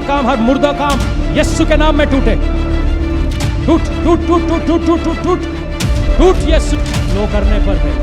काम, हर मुर्दा काम यीशु के नाम में टूटे। टूट टूट टूट टूट टूट टूट टूट टूट टूट यीशु लो करने पर है।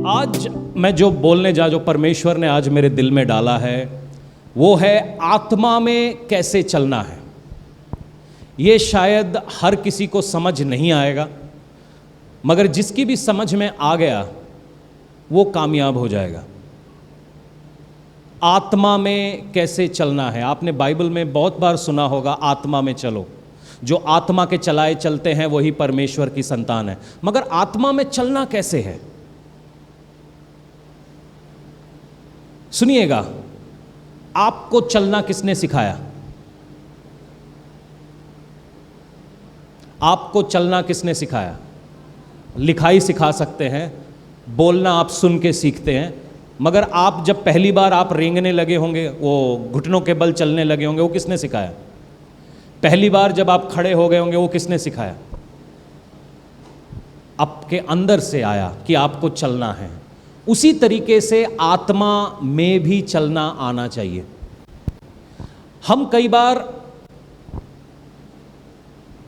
आज मैं जो बोलने जो परमेश्वर ने आज मेरे दिल में डाला है वो है आत्मा में कैसे चलना है। ये शायद हर किसी को समझ नहीं आएगा, मगर जिसकी भी समझ में आ गया वो कामयाब हो जाएगा। आत्मा में कैसे चलना है, आपने बाइबल में बहुत बार सुना होगा, आत्मा में चलो। जो आत्मा के चलाए चलते हैं वही परमेश्वर की संतान है। मगर आत्मा में चलना कैसे है, सुनिएगा। आपको चलना किसने सिखाया? आपको चलना किसने सिखाया? लिखाई सिखा सकते हैं, बोलना आप सुन के सीखते हैं, मगर आप जब पहली बार आप रेंगने लगे होंगे, वो घुटनों के बल चलने लगे होंगे, वो किसने सिखाया? पहली बार जब आप खड़े हो गए होंगे, वो किसने सिखाया? आपके अंदर से आया कि आपको चलना है। उसी तरीके से आत्मा में भी चलना आना चाहिए। हम कई बार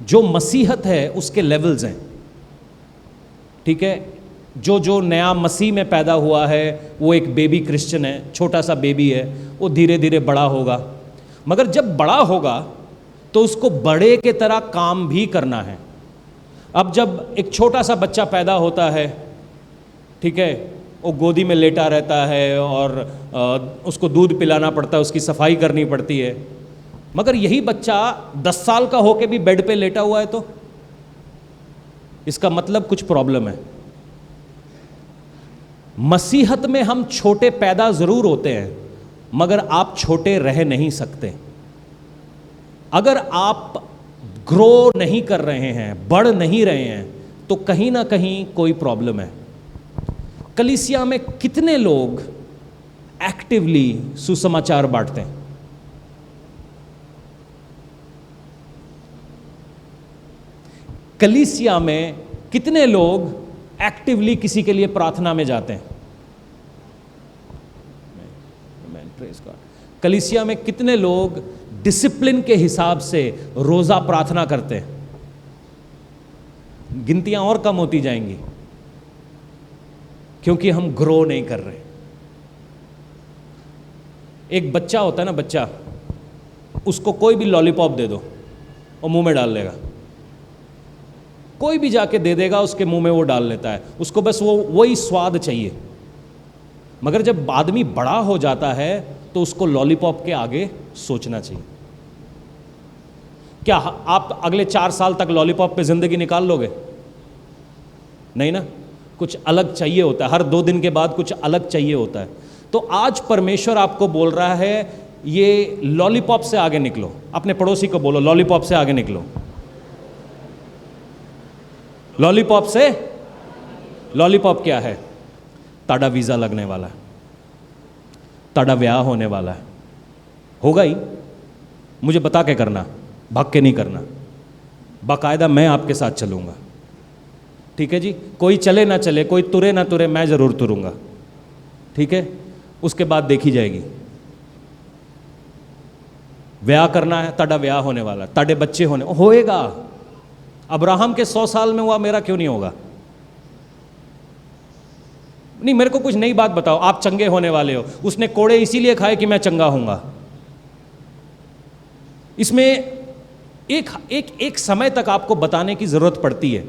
जो मसीहत है उसके लेवल्स हैं, ठीक है। जो नया मसीह में पैदा हुआ है वो एक बेबी क्रिश्चियन है, छोटा सा बेबी है, वो धीरे धीरे बड़ा होगा। मगर जब बड़ा होगा तो उसको बड़े के तरह काम भी करना है। अब जब एक छोटा सा बच्चा पैदा होता है, ठीक है, वो गोदी में लेटा रहता है और उसको दूध पिलाना पड़ता है, उसकी सफाई करनी पड़ती है। मगर यही बच्चा 10 साल का होके भी बेड पे लेटा हुआ है तो इसका मतलब कुछ प्रॉब्लम है। मसीहत में हम छोटे पैदा जरूर होते हैं, मगर आप छोटे रह नहीं सकते। अगर आप ग्रो नहीं कर रहे हैं, बढ़ नहीं रहे हैं, तो कहीं ना कहीं कोई प्रॉब्लम है। कलीसिया में कितने लोग एक्टिवली सुसमाचार बांटते हैं? कलीसिया में कितने लोग एक्टिवली किसी के लिए प्रार्थना में जाते हैं? कलीसिया में कितने लोग डिसिप्लिन के हिसाब से रोजा प्रार्थना करते हैं? गिनतियां और कम होती जाएंगी, क्योंकि हम ग्रो नहीं कर रहे। एक बच्चा होता है ना, बच्चा, उसको कोई भी लॉलीपॉप दे दो और मुंह में डाल लेगा। कोई भी जाके दे देगा, उसके मुंह में वो डाल लेता है, उसको बस वही स्वाद चाहिए। मगर जब आदमी बड़ा हो जाता है तो उसको लॉलीपॉप के आगे सोचना चाहिए। क्या आप अगले 4 साल तक लॉलीपॉप पे जिंदगी निकाल लोगे? नहीं ना, कुछ अलग चाहिए होता है। हर 2 दिन के बाद कुछ अलग चाहिए होता है। तो आज परमेश्वर आपको बोल रहा है, ये लॉलीपॉप से आगे निकलो। अपने पड़ोसी को बोलो, लॉलीपॉप से आगे निकलो। लॉलीपॉप से, लॉलीपॉप क्या है? ताड़ा वीज़ा लगने वाला है, ताड़ा ब्याह होने वाला है, होगा ही। मुझे बता के करना, भाग के नहीं करना, बाकायदा मैं आपके साथ चलूँगा, ठीक है जी। कोई चले ना चले, कोई तुरे ना तुरे, मैं ज़रूर तुरूँगा, ठीक है। उसके बाद देखी जाएगी। ब्याह करना है, ताड़ा ब्याह होने वाला, ताड़े बच्चे होएगा। अब्राहम के 100 साल में हुआ, मेरा क्यों नहीं होगा? नहीं, मेरे को कुछ नई बात बताओ। आप चंगे होने वाले हो, उसने कोड़े इसीलिए खाए कि मैं चंगा होऊंगा। इसमें एक समय तक आपको बताने की जरूरत पड़ती है,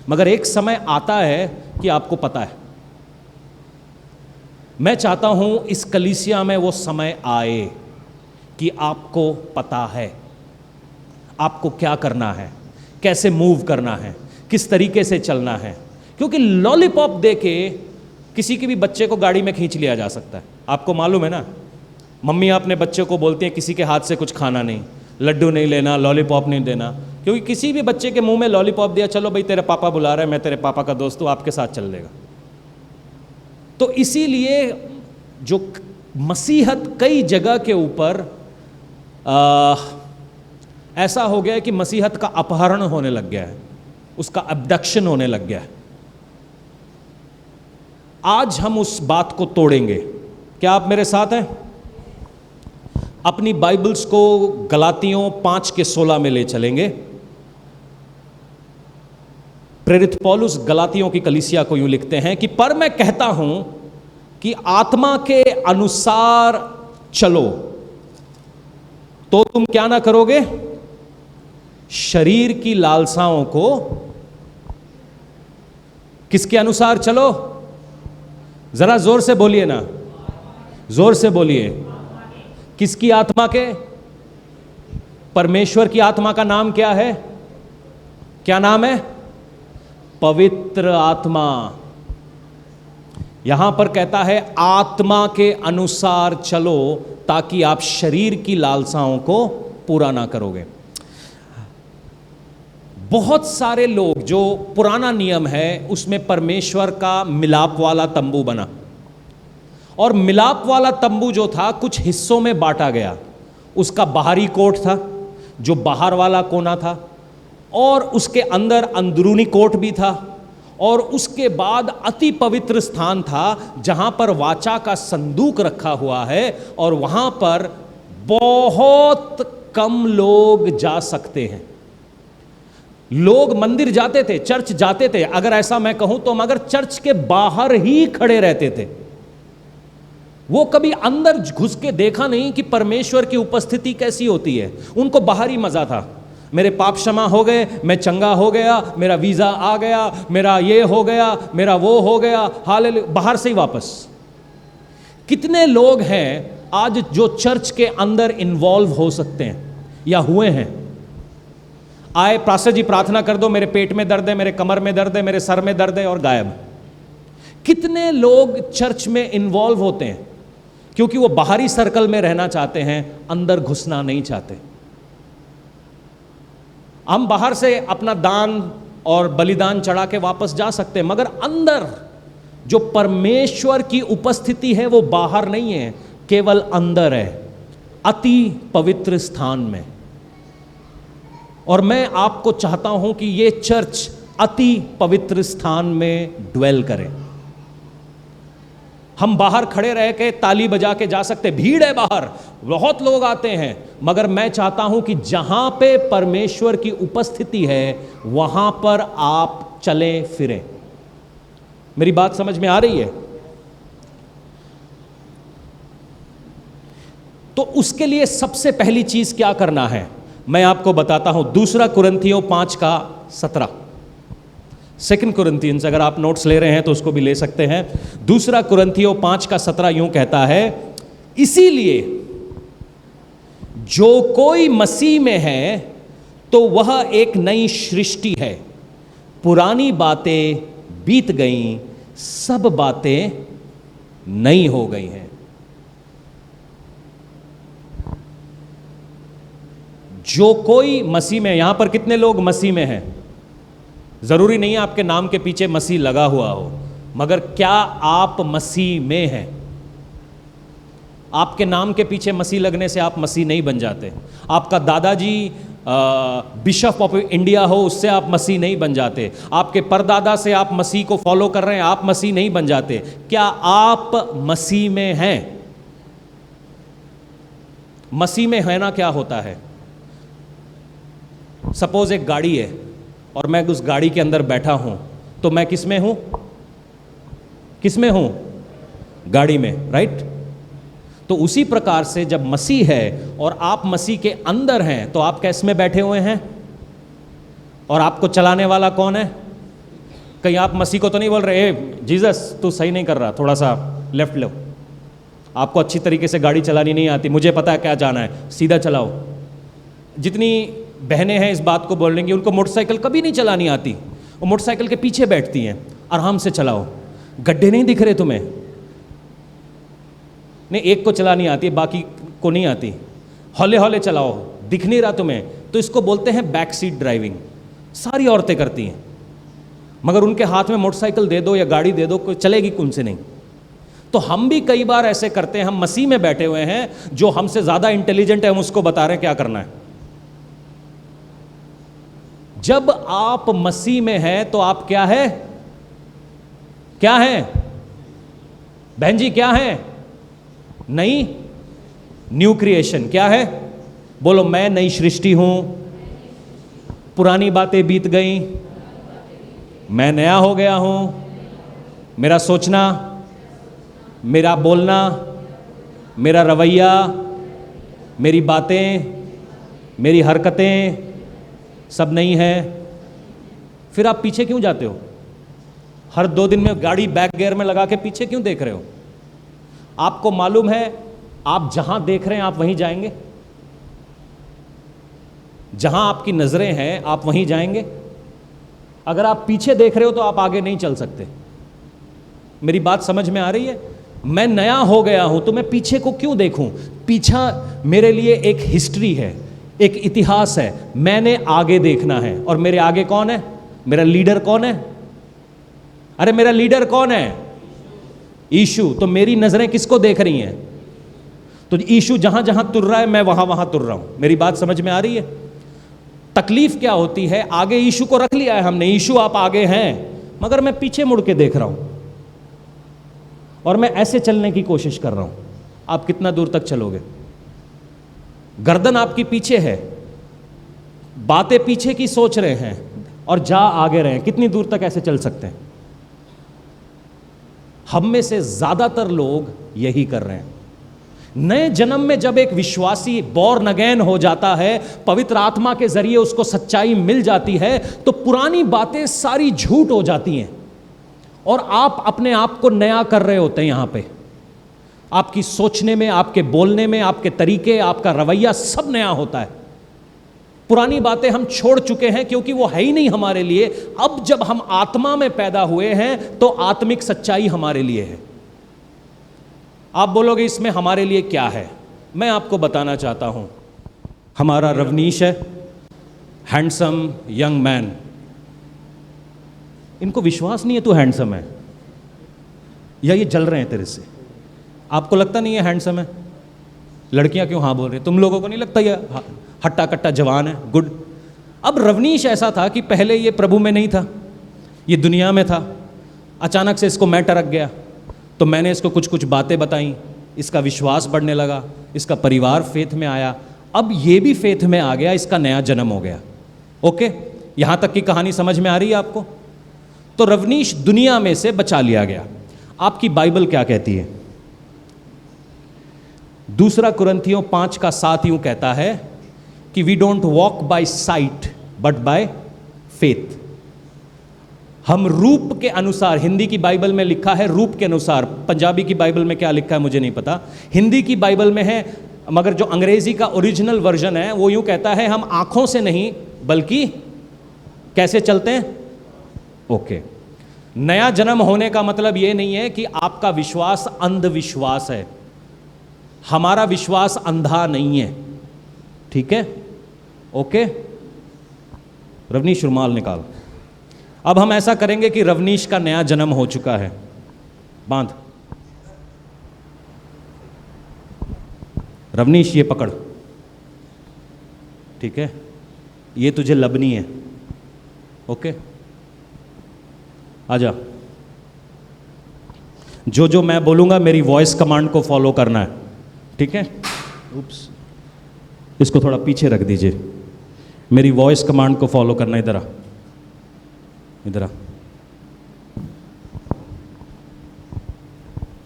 मगर एक समय आता है कि आपको पता है। मैं चाहता हूं इस कलीसिया में वो समय आए कि आपको पता है आपको क्या करना है, कैसे मूव करना है, किस तरीके से चलना है। क्योंकि लॉलीपॉप दे के किसी के भी बच्चे को गाड़ी में खींच लिया जा सकता है। आपको मालूम है ना, मम्मी अपने बच्चे को बोलती हैं किसी के हाथ से कुछ खाना नहीं, लड्डू नहीं लेना, लॉलीपॉप नहीं देना। क्योंकि किसी भी बच्चे के मुंह में लॉलीपॉप दिया, चलो भाई तेरे पापा बुला रहे हैं, मैं तेरे पापा का दोस्त हूँ, आपके साथ चल लेगा। तो इसीलिए जो मसीहत कई जगह के ऊपर ऐसा हो गया है कि मसीहत का अपहरण होने लग गया है, उसका अबडक्शन होने लग गया है। आज हम उस बात को तोड़ेंगे। क्या आप मेरे साथ हैं? अपनी बाइबल्स को गलातियों 5:16 में ले चलेंगे। प्रेरित पौलुस गलातियों की कलीसिया को यूं लिखते हैं कि पर मैं कहता हूं कि आत्मा के अनुसार चलो तो तुम क्या ना करोगे, शरीर की लालसाओं को। किसके अनुसार चलो? जरा जोर से बोलिए ना, जोर से बोलिए। किसकी आत्मा के? परमेश्वर की आत्मा का नाम क्या है? क्या नाम है? पवित्र आत्मा। यहां पर कहता है आत्मा के अनुसार चलो ताकि आप शरीर की लालसाओं को पूरा ना करोगे। बहुत सारे लोग, जो पुराना नियम है उसमें परमेश्वर का मिलाप वाला तंबू बना, और मिलाप वाला तंबू जो था कुछ हिस्सों में बांटा गया। उसका बाहरी कोट था जो बाहर वाला कोना था, और उसके अंदर अंदरूनी कोट भी था, और उसके बाद अति पवित्र स्थान था जहां पर वाचा का संदूक रखा हुआ है, और वहां पर बहुत कम लोग जा सकते हैं। लोग मंदिर जाते थे, चर्च जाते थे, अगर ऐसा मैं कहूं तो, मगर चर्च के बाहर ही खड़े रहते थे। वो कभी अंदर घुस के देखा नहीं कि परमेश्वर की उपस्थिति कैसी होती है। उनको बाहर ही मजा था। मेरे पाप क्षमा हो गए, मैं चंगा हो गया, मेरा वीजा आ गया, मेरा ये हो गया, मेरा वो हो गया, हालेलुया, बाहर से ही वापस। कितने लोग हैं आज जो चर्च के अंदर इन्वॉल्व हो सकते हैं या हुए हैं? आए, पास्टर जी प्रार्थना कर दो, मेरे पेट में दर्द है, मेरे कमर में दर्द है, मेरे सर में दर्द है, और गायब। कितने लोग चर्च में इन्वॉल्व होते हैं क्योंकि वो बाहरी सर्कल में रहना चाहते हैं, अंदर घुसना नहीं चाहते। हम बाहर से अपना दान और बलिदान चढ़ा के वापस जा सकते हैं, मगर अंदर जो परमेश्वर की उपस्थिति है वो बाहर नहीं है, केवल अंदर है, अति पवित्र स्थान में। और मैं आपको चाहता हूं कि ये चर्च अति पवित्र स्थान में ड्वेल करे। हम बाहर खड़े रह के ताली बजा के जा सकते, भीड़ है बाहर, बहुत लोग आते हैं, मगर मैं चाहता हूं कि जहां पे परमेश्वर की उपस्थिति है वहां पर आप चलें फिरें। मेरी बात समझ में आ रही है? तो उसके लिए सबसे पहली चीज क्या करना है मैं आपको बताता हूं। 2 कुरिन्थियों 5:17, 2 कुरिन्थियंस, अगर आप नोट्स ले रहे हैं तो उसको भी ले सकते हैं। 2 कुरिन्थियों 5:17 यूं कहता है, इसीलिए जो कोई मसीह में है तो वह एक नई सृष्टि है, पुरानी बातें बीत गईं, सब बातें नई हो गई हैं। जो कोई मसीह में, यहां पर कितने लोग मसीह में हैं? जरूरी नहीं है आपके नाम के पीछे मसीह लगा हुआ हो, मगर क्या आप मसीह में हैं? आपके नाम के पीछे मसीह लगने से आप मसीह नहीं बन जाते। आपका दादाजी बिशप ऑफ इंडिया हो, उससे आप मसीह नहीं बन जाते। आपके परदादा से आप मसीह को फॉलो कर रहे हैं, आप मसीह नहीं बन जाते। क्या आप मसीह में हैं? मसीह में है ना, क्या होता है? सपोज एक गाड़ी है, और मैं उस गाड़ी के अंदर बैठा हूं, तो मैं किस में हूं? किस में हूं? गाड़ी में, राइट? तो उसी प्रकार से जब मसीह है और आप मसीह के अंदर हैं, तो आप किस में बैठे हुए हैं? और आपको चलाने वाला कौन है? कहीं आप मसीह को तो नहीं बोल रहे, ए जीसस तू सही नहीं कर रहा, थोड़ा सा लेफ्ट लो, आपको अच्छी तरीके से गाड़ी चलानी नहीं आती, मुझे पता है क्या जाना है, सीधा चलाओ। जितनी बहनें हैं इस बात को बोलेंगी उनको मोटरसाइकिल कभी नहीं चलानी आती, वो मोटरसाइकिल के पीछे बैठती हैं, आराम से चलाओ, गड्ढे नहीं दिख रहे तुम्हें? नहीं, एक को चलानी आती है, बाकी को नहीं आती, हौले हौले चलाओ, दिख नहीं रहा तुम्हें, तो इसको बोलते हैं बैक सीट ड्राइविंग। सारी औरतें करती हैं, मगर उनके हाथ में मोटरसाइकिल दे दो या गाड़ी दे दो, कोई चलेगी उनसे नहीं। तो हम भी कई बार ऐसे करते हैं, हम मसीह में बैठे हुए हैं, जो हमसे ज़्यादा इंटेलिजेंट है हम उसको बता रहे हैं क्या करना है। जब आप मसीह में हैं तो आप क्या है? क्या है बहन जी? क्या है? नई न्यू क्रिएशन। क्या है? बोलो, मैं नई सृष्टि हूं, पुरानी बातें बीत गई, मैं नया हो गया हूं। मेरा सोचना, मेरा बोलना, मेरा रवैया, मेरी बातें, मेरी हरकतें सब नई है। फिर आप पीछे क्यों जाते हो? हर 2 दिन में गाड़ी बैक गियर में लगा के पीछे क्यों देख रहे हो? आपको मालूम है आप जहां देख रहे हैं आप वहीं जाएंगे? जहां आपकी नजरें हैं आप वहीं जाएंगे। अगर आप पीछे देख रहे हो तो आप आगे नहीं चल सकते। मेरी बात समझ में आ रही है? मैं नया हो गया हूं तो मैं पीछे को क्यों देखूं? पीछा मेरे लिए एक हिस्ट्री है, एक इतिहास है, मैंने आगे देखना है। और मेरे आगे कौन है? मेरा लीडर कौन है? अरे मेरा लीडर कौन है? यीशु। तो मेरी नजरें किसको देख रही हैं? तो यीशु जहां जहां तुर रहा है मैं वहां वहां तुर रहा हूं। मेरी बात समझ में आ रही है? तकलीफ क्या होती है? आगे यीशु को रख लिया है हमने, यीशु आप आगे हैं, मगर मैं पीछे मुड़ के देख रहा हूं और मैं ऐसे चलने की कोशिश कर रहा हूं। आप कितना दूर तक चलोगे? गर्दन आपकी पीछे है, बातें पीछे की सोच रहे हैं और जा आगे रहे हैं। कितनी दूर तक ऐसे चल सकते हैं? हम में से ज्यादातर लोग यही कर रहे हैं। नए जन्म में जब एक विश्वासी बॉर्न अगेन हो जाता है, पवित्र आत्मा के जरिए उसको सच्चाई मिल जाती है, तो पुरानी बातें सारी झूठ हो जाती हैं और आप अपने आप को नया कर रहे होते हैं। यहां पे आपकी सोचने में, आपके बोलने में, आपके तरीके, आपका रवैया सब नया होता है। पुरानी बातें हम छोड़ चुके हैं क्योंकि वो है ही नहीं हमारे लिए। अब जब हम आत्मा में पैदा हुए हैं तो आत्मिक सच्चाई हमारे लिए है। आप बोलोगे इसमें हमारे लिए क्या है? मैं आपको बताना चाहता हूं। हमारा रवनीश है, हैंडसम यंग मैन। इनको विश्वास नहीं है तू हैंडसम है, या ये जल रहे हैं तेरे से? आपको लगता नहीं है हैंडसम है? लड़कियां क्यों हाँ बोल रही? तुम लोगों को नहीं लगता ये हट्टा कट्टा जवान है? गुड। अब रवनीश ऐसा था कि पहले ये प्रभु में नहीं था, ये दुनिया में था। अचानक से इसको मैं टरक गया, तो मैंने इसको कुछ कुछ बातें बताई, इसका विश्वास बढ़ने लगा, इसका परिवार फेथ में आया, अब ये भी फेथ में आ गया, इसका नया जन्म हो गया। ओके, यहां तक की कहानी समझ में आ रही है आपको? तो रवनीश दुनिया में से बचा लिया गया। आपकी बाइबल क्या कहती है? 2 कुरिन्थियों 5:7 यूं कहता है कि we don't walk by sight but by faith. हम रूप के अनुसार, हिंदी की बाइबल में लिखा है रूप के अनुसार, पंजाबी की बाइबल में क्या लिखा है मुझे नहीं पता, हिंदी की बाइबल में है, मगर जो अंग्रेजी का ओरिजिनल वर्जन है वो यूं कहता है हम आंखों से नहीं बल्कि कैसे चलते हैं? ओके। नया जन्म होने का मतलब ये नहीं है कि आपका विश्वास अंधविश्वास है। हमारा विश्वास अंधा नहीं है, ठीक है? ओके। रवनीश रुमाल निकाल। अब हम ऐसा करेंगे कि रवनीश का नया जन्म हो चुका है, बांध। रवनीश ये पकड़, ठीक है? ये तुझे लबनी है, ओके? आजा। जो जो मैं बोलूंगा मेरी वॉइस कमांड को फॉलो करना है, ठीक है? उप्स, इसको थोड़ा पीछे रख दीजिए। मेरी वॉइस कमांड को फॉलो करना। इधर आ, इधर आ,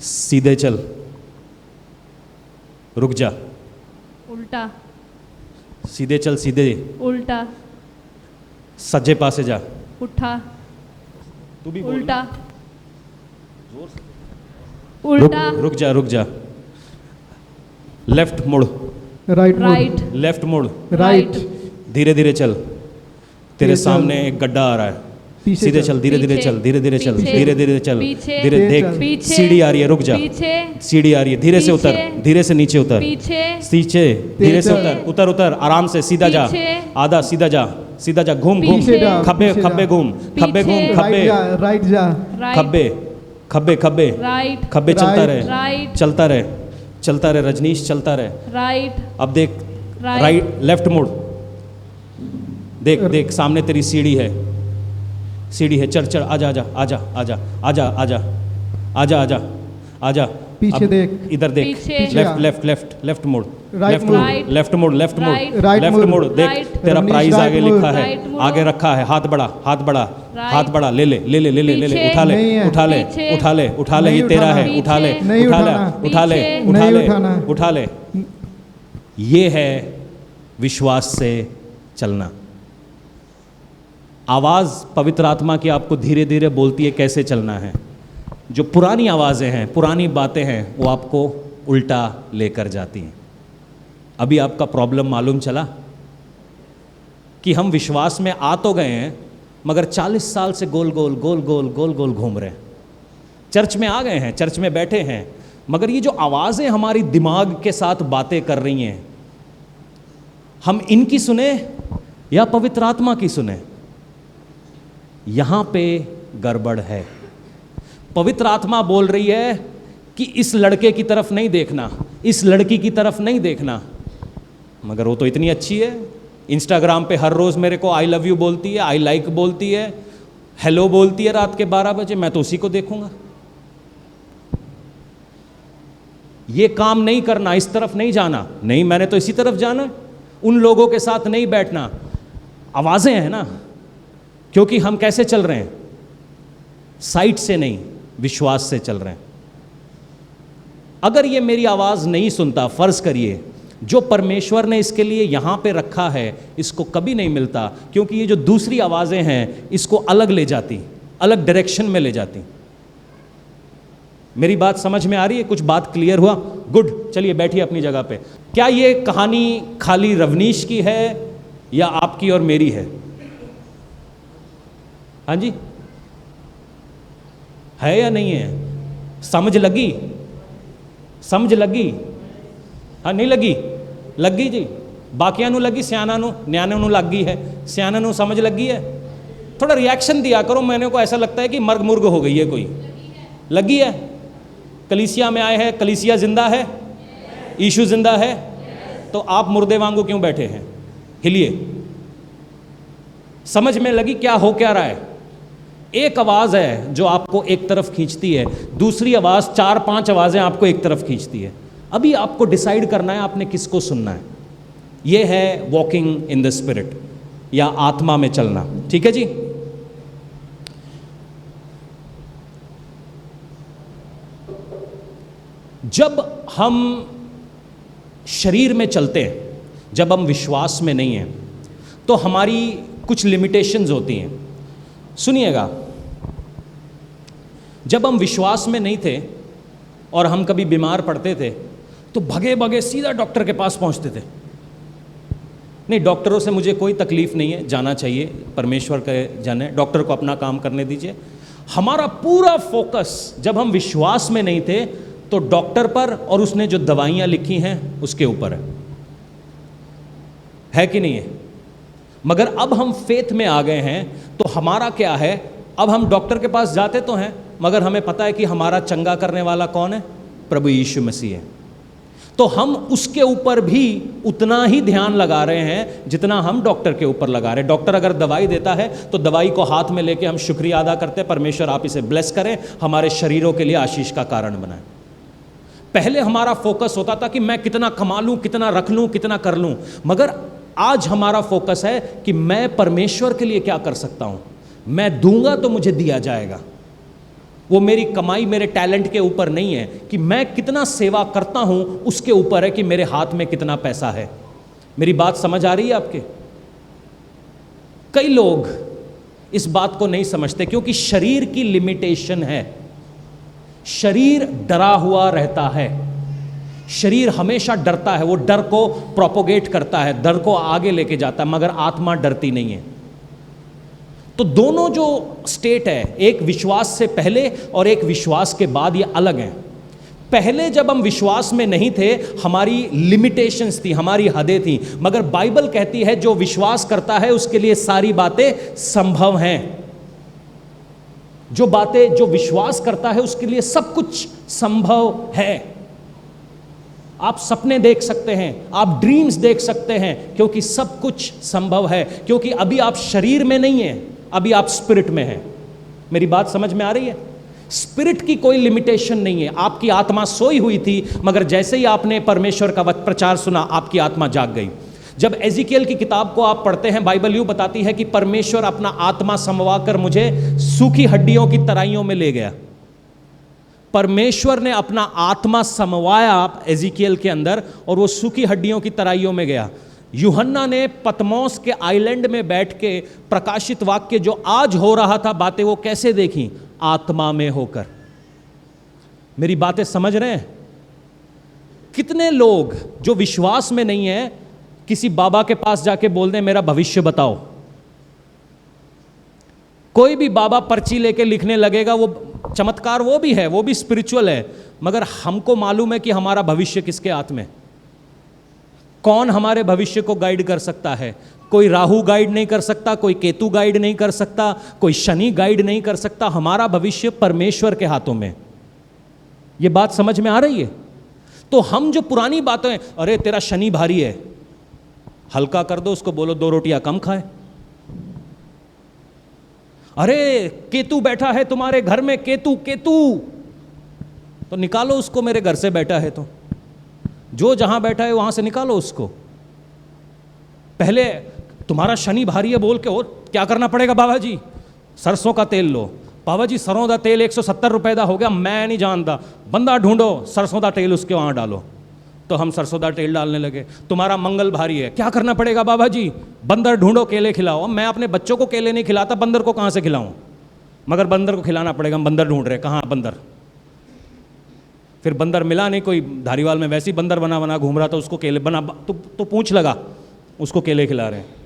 सीधे चल, रुक जा, उल्टा, सीधे चल, सीधे, उल्टा, सज्जे पासे जा, उठा, तू भी बोल। उल्टा, रुक, उल्टा, रुक जा, रुक जा, लेफ्ट मुड़, राइट राइट, लेफ्ट मुड़, राइट, धीरे धीरे चल, तेरे तेज चल। सामने एक गड्ढा आ रहा है, पीछे सीधे चल। चल, धीरे धीरे पीछे, चल, धीरे धीरे चल, पीछे, धीरे धीरे चल, पीछे, धीरे तेज देख, चल। पीछे, सीढ़ी आ रही है, रुक जा, पीछे, सीढ़ी आ रही है, धीरे से उतर, पीछे, धीरे से नीचे उतर, पीछे, नीचे, धीरे से पीछे, उतर, उतर उतर, आराम से, सीधा जा, पीछे, आधा, सीधा जा, सीधा जा, घूम घूम, पीछे जा, खब्बे पीछे खब्बे जा। घूम, खब्बे घूम, पीछे, खब्बे, राइट जा, राइट जा, राइट, खब्बे खब्बे खब्बे राइट, खब्बे, चलता राइट, रहे, राइट, चलता रहे, चलता रहे रजनीश, चलता रहे। राइट, अब देख, राइट, राइट, लेफ्ट मुड़, देख देख, सामने तेरी सीढ़ी है, सीढ़ी है, चढ़ चढ़, आजा आजा आजा आजा आजा आजा आजा आजा आजा, पीछे अब देख, इधर देख, पीछे, लेफ्ट लेफ्ट लेफ्ट लेफ्ट मुड़, राइट लेफ्ट मुड़, मुड़, राइट, लेफ्ट मुड़, लेफ्ट मुड़, राइट, राइट लेफ्ट मुड़, मुड़, देख राइट, तेरा रजनीश, प्राइज राइट आगे मुड़, लिखा है, राइट मुड़ो, आगे रखा है, हाथ बढ़ा, हाथ बढ़ा, राइट, हाथ बढ़ा, ले ले ले ले ले ले ले ले, पीछे, उठा ले, नहीं है, उठा ले, पीछे, उठा ले, उठा ले, नहीं ये तेरा उठाना, है, उठा ले, पीछे, नहीं उठा ले, उठाना, उठा ले, पीछे, उठा नहीं ले, उठाना। उठा ले। ये है विश्वास से चलना। आवाज पवित्र आत्मा की आपको धीरे धीरे बोलती है कैसे चलना है। जो पुरानी आवाजें हैं, पुरानी बातें हैं, वो आपको उल्टा लेकर जाती हैं। अभी आपका प्रॉब्लम मालूम चला कि हम विश्वास में आ तो गए हैं, मगर 40 साल से गोल गोल गोल गोल गोल गोल घूम रहे हैं। चर्च में आ गए हैं, चर्च में बैठे हैं, मगर ये जो आवाज़ें हमारी दिमाग के साथ बातें कर रही हैं, हम इनकी सुने या पवित्र आत्मा की सुने? यहाँ पे गड़बड़ है। पवित्र आत्मा बोल रही है कि इस लड़के की तरफ नहीं देखना, इस लड़की की तरफ नहीं देखना, मगर वो तो इतनी अच्छी है, इंस्टाग्राम पे हर रोज़ मेरे को आई लव यू बोलती है, आई लाइक बोलती है, हेलो बोलती है रात के 12 बजे, मैं तो उसी को देखूंगा। ये काम नहीं करना, इस तरफ नहीं जाना, नहीं मैंने तो इसी तरफ जाना है, उन लोगों के साथ नहीं बैठना। आवाज़ें हैं ना, क्योंकि हम कैसे चल रहे हैं? साइट से नहीं, विश्वास से चल रहे हैं। अगर ये मेरी आवाज़ नहीं सुनता, फ़र्ज़ करिए, जो परमेश्वर ने इसके लिए यहाँ पे रखा है इसको कभी नहीं मिलता, क्योंकि ये जो दूसरी आवाज़ें हैं इसको अलग ले जाती, अलग डायरेक्शन में ले जाती। मेरी बात समझ में आ रही है? कुछ बात क्लियर हुआ? गुड, चलिए बैठिए अपनी जगह पे। क्या ये कहानी खाली रवनीश की है या आपकी और मेरी है? हाँ जी, है या नहीं है? समझ लगी? समझ लगी? हाँ, नहीं लगी? लगी जी। बाकियां नू लगी, सियाना नू, न्याने नू लग गई है, सियाना नू समझ लगी है। थोड़ा रिएक्शन दिया करो, मैंने को ऐसा लगता है कि मर्ग मुर्ग हो गई है कोई। लगी है? कलीसिया में आए हैं, कलीसिया जिंदा है, यीशु जिंदा है, तो आप मुर्दे वांगू क्यों बैठे हैं? हिलिए। समझ में लगी क्या हो क्या रहा है? एक आवाज़ है जो आपको एक तरफ खींचती है, दूसरी आवाज़, 4-5 आवाज़ें आपको एक तरफ खींचती है। अभी आपको डिसाइड करना है आपने किसको सुनना है। यह है वॉकिंग इन द स्पिरिट या आत्मा में चलना। ठीक है जी। जब हम शरीर में चलते हैं, जब हम विश्वास में नहीं हैं, तो हमारी कुछ लिमिटेशंस होती हैं। सुनिएगा, जब हम विश्वास में नहीं थे और हम कभी बीमार पड़ते थे तो भगे भगे सीधा डॉक्टर के पास पहुंचते थे। नहीं, डॉक्टरों से मुझे कोई तकलीफ नहीं है, जाना चाहिए, परमेश्वर के जाने, डॉक्टर को अपना काम करने दीजिए। हमारा पूरा फोकस जब हम विश्वास में नहीं थे तो डॉक्टर पर और उसने जो दवाइयाँ लिखी हैं उसके ऊपर है कि नहीं है? मगर अब हम फेथ में आ गए हैं तो हमारा क्या है? अब हम डॉक्टर के पास जाते तो हैं, मगर हमें पता है कि हमारा चंगा करने वाला कौन है? प्रभु यीशु मसीह है। तो हम उसके ऊपर भी उतना ही ध्यान लगा रहे हैं जितना हम डॉक्टर के ऊपर लगा रहे हैं। डॉक्टर अगर दवाई देता है तो दवाई को हाथ में लेके हम शुक्रिया अदा करते हैं, परमेश्वर आप इसे ब्लेस करें, हमारे शरीरों के लिए आशीष का कारण बनाएं। पहले हमारा फोकस होता था कि मैं कितना कमा लूं, कितना रख लूं, कितना कर लूं, मगर आज हमारा फोकस है कि मैं परमेश्वर के लिए क्या कर सकता हूं, मैं दूंगा तो मुझे दिया जाएगा। वो मेरी कमाई मेरे टैलेंट के ऊपर नहीं है कि मैं कितना सेवा करता हूं, उसके ऊपर है कि मेरे हाथ में कितना पैसा है। मेरी बात समझ आ रही है आपके? कई लोग इस बात को नहीं समझते क्योंकि शरीर की लिमिटेशन है। शरीर डरा हुआ रहता है, शरीर हमेशा डरता है, वो डर को प्रोपोगेट करता है, डर को आगे लेके जाता है, मगर आत्मा डरती नहीं है। तो दोनों जो स्टेट है, एक विश्वास से पहले और एक विश्वास के बाद, ये अलग हैं। पहले जब हम विश्वास में नहीं थे, हमारी लिमिटेशंस थी, हमारी हदें थी, मगर बाइबल कहती है जो विश्वास करता है उसके लिए सारी बातें संभव हैं। जो विश्वास करता है उसके लिए सब कुछ संभव है। आप सपने देख सकते हैं, आप ड्रीम्स देख सकते हैं, क्योंकि सब कुछ संभव है। क्योंकि अभी आप शरीर में नहीं हैं, अभी आप स्पिरिट में हैं। मेरी बात समझ में आ रही है? स्पिरिट की कोई लिमिटेशन नहीं है। आपकी आत्मा सोई हुई थी, मगर जैसे ही आपने परमेश्वर का प्रचार सुना, आपकी आत्मा जाग गई। जब एजिकियल की किताब को आप पढ़ते हैं, बाइबल यूं बताती है कि परमेश्वर अपना आत्मा समवा कर मुझे सूखी हड्डियों की तराइयों में ले गया। परमेश्वर ने अपना आत्मा समवाया एजिकियल के अंदर, और वो सूखी हड्डियों की तराइयों में गया। यूहन्ना ने पतमोस के आइलैंड में बैठ के प्रकाशित वाक्य जो आज हो रहा था बातें, वो कैसे देखी? आत्मा में होकर। मेरी बातें समझ रहे हैं? कितने लोग जो विश्वास में नहीं है, किसी बाबा के पास जाके बोल दें मेरा भविष्य बताओ। कोई भी बाबा पर्ची लेके लिखने लगेगा, वो चमत्कार वो भी है, वो भी स्पिरिचुअल है, मगर हमको मालूम है कि हमारा भविष्य किसके हाथ में। कौन हमारे भविष्य को गाइड कर सकता है? कोई राहु गाइड नहीं कर सकता, कोई केतु गाइड नहीं कर सकता, कोई शनि गाइड नहीं कर सकता। हमारा भविष्य परमेश्वर के हाथों में। ये बात समझ में आ रही है? तो हम जो पुरानी बातें, अरे तेरा शनि भारी है, हल्का कर दो उसको, बोलो 2 रोटियां कम खाए। अरे केतु बैठा है तुम्हारे घर में, केतु तो निकालो उसको, मेरे घर से बैठा है तो जो जहां बैठा है वहां से निकालो उसको। पहले तुम्हारा शनि भारी है बोल के, और क्या करना पड़ेगा बाबा जी? सरसों का तेल लो। बाबा जी सरों का तेल 170 रुपए का हो गया, मैं नहीं जानता, बंदा ढूंढो सरसों का तेल उसके वहां डालो। तो हम सरसों का तेल डालने लगे। तुम्हारा मंगल भारी है, क्या करना पड़ेगा बाबा जी? बंदर ढूंढो, केले खिलाओ। मैं अपने बच्चों को केले नहीं खिलाता, बंदर को कहां से खिलाऊं? मगर बंदर को खिलाना पड़ेगा, हम बंदर ढूंढ रहे, कहां बंदर? फिर बंदर मिला नहीं, कोई धारीवाल में वैसे ही बंदर बना घूम रहा था, उसको केले बना तो पूंछ लगा, उसको केले खिला रहे हैं।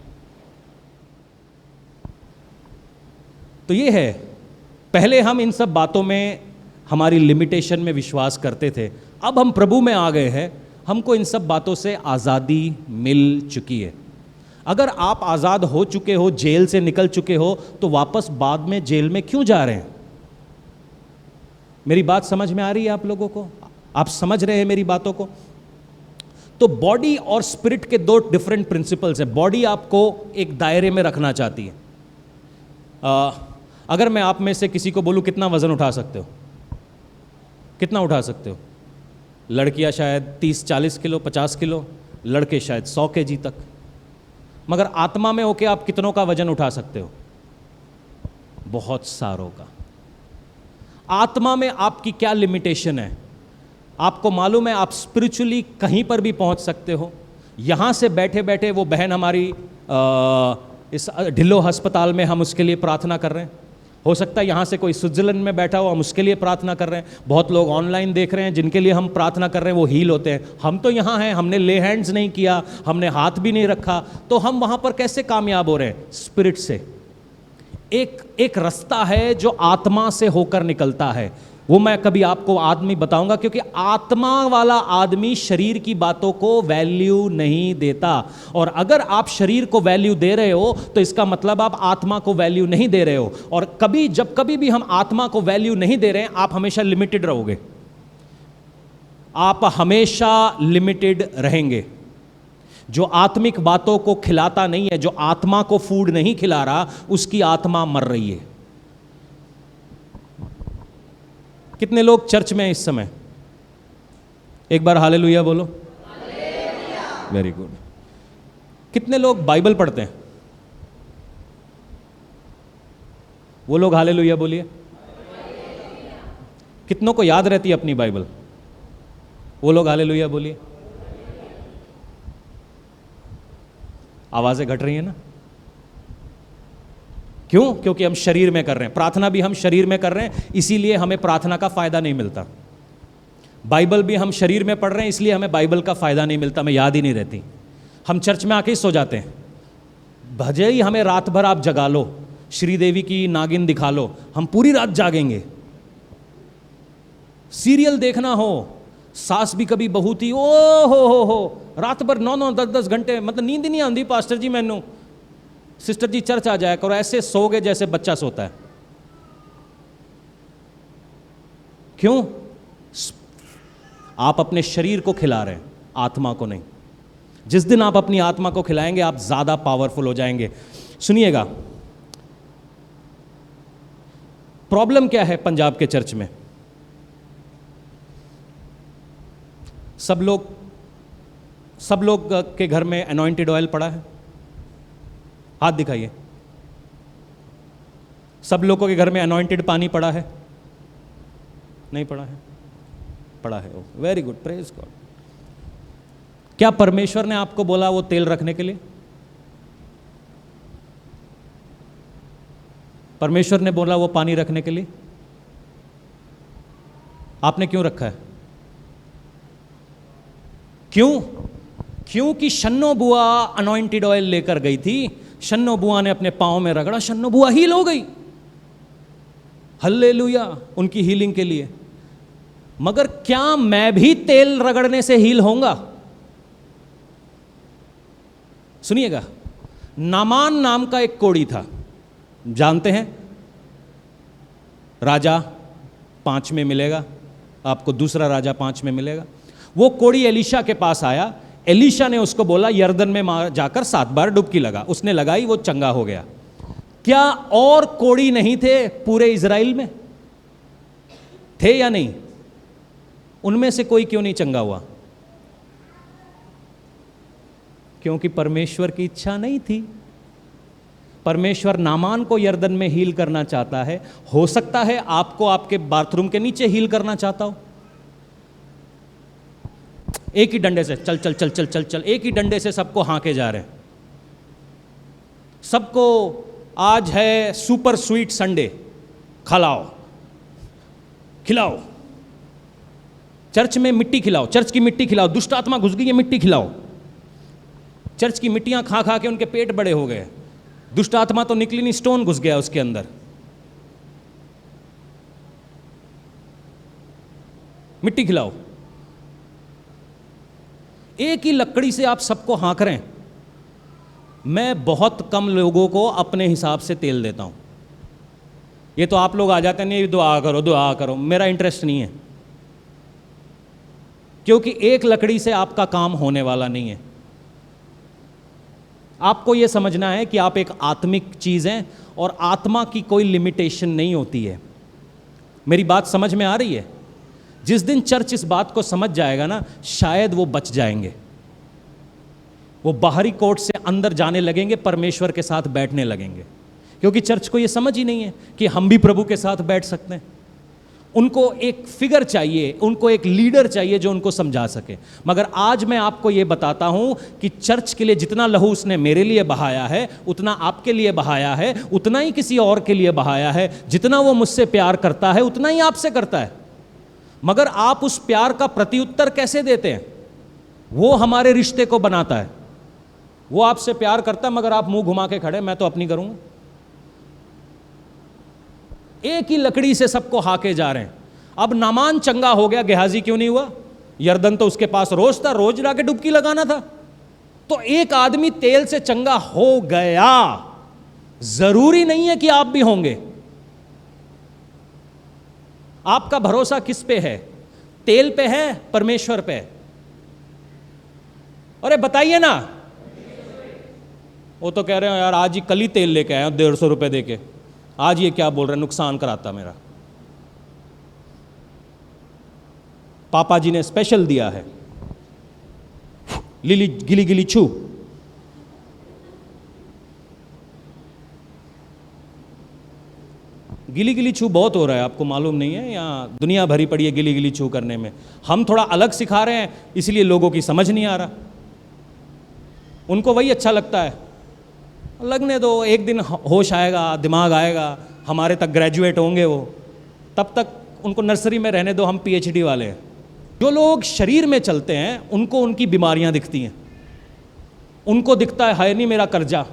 तो ये है, पहले हम इन सब बातों में, हमारी लिमिटेशन में विश्वास करते थे। अब हम प्रभु में आ गए हैं, हमको इन सब बातों से आज़ादी मिल चुकी है। अगर आप आज़ाद हो चुके हो, जेल से निकल चुके हो, तो वापस बाद में जेल में क्यों जा रहे हैं? मेरी बात समझ में आ रही है आप लोगों को? आप समझ रहे हैं मेरी बातों को? तो बॉडी और स्पिरिट के 2 डिफरेंट प्रिंसिपल्स हैं। बॉडी आपको एक दायरे में रखना चाहती है। अगर मैं आप में से किसी को बोलूं कितना वजन उठा सकते हो, कितना उठा सकते हो? लड़कियां शायद 30-40 किलो, 50 किलो, लड़के शायद 100 kg तक। मगर आत्मा में होके आप कितनों का वजन उठा सकते हो? बहुत सारों का। आत्मा में आपकी क्या लिमिटेशन है? आपको मालूम है आप स्पिरिचुअली कहीं पर भी पहुंच सकते हो। यहां से बैठे बैठे वो बहन हमारी इस ढिल्लो अस्पताल में, हम उसके लिए प्रार्थना कर रहे हैं। हो सकता है यहाँ से कोई स्विट्जरलैंड में बैठा हो, हम उसके लिए प्रार्थना कर रहे हैं। बहुत लोग ऑनलाइन देख रहे हैं, जिनके लिए हम प्रार्थना कर रहे हैं वो हील होते हैं। हम तो यहाँ हैं, हमने ले हैंड्स नहीं किया, हमने हाथ भी नहीं रखा, तो हम वहाँ पर कैसे कामयाब हो रहे हैं? स्पिरिट से। एक रास्ता है जो आत्मा से होकर निकलता है, वो मैं कभी आपको आदमी बताऊंगा, क्योंकि आत्मा वाला आदमी शरीर की बातों को वैल्यू नहीं देता। और अगर आप शरीर को वैल्यू दे रहे हो तो इसका मतलब आप आत्मा को वैल्यू नहीं दे रहे हो। और जब कभी भी हम आत्मा को वैल्यू नहीं दे रहे हैं, आप हमेशा लिमिटेड रहोगे, आप हमेशा लिमिटेड रहेंगे। जो आत्मिक बातों को खिलाता नहीं है, जो आत्मा को फूड नहीं खिला रहा, उसकी आत्मा मर रही है। कितने लोग चर्च में इस समय? एक बार हालेलुया बोलो। Very good. कितने लोग बाइबल पढ़ते हैं? वो लोग हालेलुया बोलिए। कितनों को याद रहती है अपनी बाइबल? वो लोग हालेलुया बोलिए। आवाजें घट रही है ना? क्यों? क्योंकि हम शरीर में कर रहे हैं। प्रार्थना भी हम शरीर में कर रहे हैं, इसीलिए हमें प्रार्थना का फायदा नहीं मिलता। बाइबल भी हम शरीर में पढ़ रहे हैं, इसलिए हमें बाइबल का फायदा नहीं मिलता, हमें याद ही नहीं रहती। हम चर्च में आके ही सो जाते हैं। भजे ही हमें रात भर आप जगा लो, श्रीदेवी की नागिन दिखा लो, हम पूरी रात जागेंगे। सीरियल देखना हो, सास भी कभी बहू थी, ओ हो, रात भर 9-9 10-10 घंटे, मतलब नींद ही नहीं आती। पास्टर जी मैनू, सिस्टर जी चर्च आ जाए करो, ऐसे सोगे जैसे बच्चा सोता है। क्यों? आप अपने शरीर को खिला रहे हैं, आत्मा को नहीं। जिस दिन आप अपनी आत्मा को खिलाएंगे, आप ज्यादा पावरफुल हो जाएंगे। सुनिएगा, प्रॉब्लम क्या है पंजाब के चर्च में? सब लोग के घर में अनॉइंटेड ऑयल पड़ा है? हाथ दिखाइए। सब लोगों के घर में अनॉइंटेड पानी पड़ा है? नहीं पड़ा है? पड़ा है। Very good, praise God. क्या परमेश्वर ने आपको बोला वो तेल रखने के लिए? परमेश्वर ने बोला वो पानी रखने के लिए? आपने क्यों रखा है? क्यों? क्योंकि शन्नो बुआ अनॉइंटेड ऑयल लेकर गई थी, शन्नो बुआ ने अपने पांव में रगड़ा, शन्नो बुआ हील हो गई। हल्लेलुया उनकी हीलिंग के लिए। मगर क्या मैं भी तेल रगड़ने से हील होऊंगा? सुनिएगा, नामान नाम का एक कोढ़ी था, जानते हैं? राजा 5 में मिलेगा आपको, दूसरा राजा 5 में मिलेगा। वो कोढ़ी एलीशा के पास आया, एलीशा ने उसको बोला यर्दन में जाकर 7 बार डुबकी लगा। उसने लगाई, वो चंगा हो गया। क्या और कोढ़ी नहीं थे पूरे इजराइल में? थे या नहीं? उनमें से कोई क्यों नहीं चंगा हुआ? क्योंकि परमेश्वर की इच्छा नहीं थी। परमेश्वर नामान को यर्दन में हील करना चाहता है। हो सकता है आपको आपके बाथरूम के नीचे हील करना चाहता हो। एक ही डंडे से चल चल चल चल चल चल, एक ही डंडे से सबको हांके जा रहे हैं। सबको आज है सुपर स्वीट संडे, खिलाओ खिलाओ। चर्च में मिट्टी खिलाओ, चर्च की मिट्टी खिलाओ। दुष्ट आत्मा घुस गई है, मिट्टी खिलाओ। चर्च की मिट्टियां खा खा के उनके पेट बड़े हो गए। दुष्ट आत्मा तो निकली नहीं, स्टोन घुस गया उसके अंदर। मिट्टी खिलाओ। एक ही लकड़ी से आप सबको हाँक रहे हैं। मैं बहुत कम लोगों को अपने हिसाब से तेल देता हूं। ये तो आप लोग आ जाते हैं, नहीं दुआ करो दुआ करो, मेरा इंटरेस्ट नहीं है। क्योंकि एक लकड़ी से आपका काम होने वाला नहीं है। आपको यह समझना है कि आप एक आत्मिक चीज हैं और आत्मा की कोई लिमिटेशन नहीं होती है। मेरी बात समझ में आ रही है? जिस दिन चर्च इस बात को समझ जाएगा ना, शायद वो बच जाएंगे। वो बाहरी कोर्ट से अंदर जाने लगेंगे, परमेश्वर के साथ बैठने लगेंगे। क्योंकि चर्च को ये समझ ही नहीं है कि हम भी प्रभु के साथ बैठ सकते हैं। उनको एक फिगर चाहिए, उनको एक लीडर चाहिए जो उनको समझा सके। मगर आज मैं आपको ये बताता हूं कि चर्च के लिए जितना लहू उसने मेरे लिए बहाया है, उतना आपके लिए बहाया है, उतना ही किसी और के लिए बहाया है। जितना वो मुझसे प्यार करता है, उतना ही आपसे करता है। मगर आप उस प्यार का प्रत्युत्तर कैसे देते हैं, वो हमारे रिश्ते को बनाता है। वो आपसे प्यार करता है, मगर आप मुंह घुमा के खड़े, मैं तो अपनी करूंगा। एक ही लकड़ी से सबको हाके जा रहे हैं। अब नामान चंगा हो गया, गेहाजी क्यों नहीं हुआ? यर्दन तो उसके पास रोज था, रोज जाके डुबकी लगाना था। तो एक आदमी तेल से चंगा हो गया, जरूरी नहीं है कि आप भी होंगे। आपका भरोसा किस पे है? तेल पे है, परमेश्वर पे? अरे बताइए ना। वो तो कह रहे हो यार आज ही कल ही तेल लेके आया 150 रुपए देके, आज ये क्या बोल रहे हैं, नुकसान कराता मेरा। पापा जी ने स्पेशल दिया है, लिली गिली गिली छू। गिली गिली छू बहुत हो रहा है, आपको मालूम नहीं है, यहाँ दुनिया भरी पड़ी है गिली गिली छू करने में। हम थोड़ा अलग सिखा रहे हैं, इसलिए लोगों की समझ नहीं आ रहा, उनको वही अच्छा लगता है। लगने दो, एक दिन होश आएगा, दिमाग आएगा, हमारे तक ग्रेजुएट होंगे वो, तब तक उनको नर्सरी में रहने दो, हम पीएचडी वाले हैं। जो लोग शरीर में चलते हैं उनको उनकी बीमारियां दिखती हैं, उनको दिखता है नहीं मेरा कर्जा,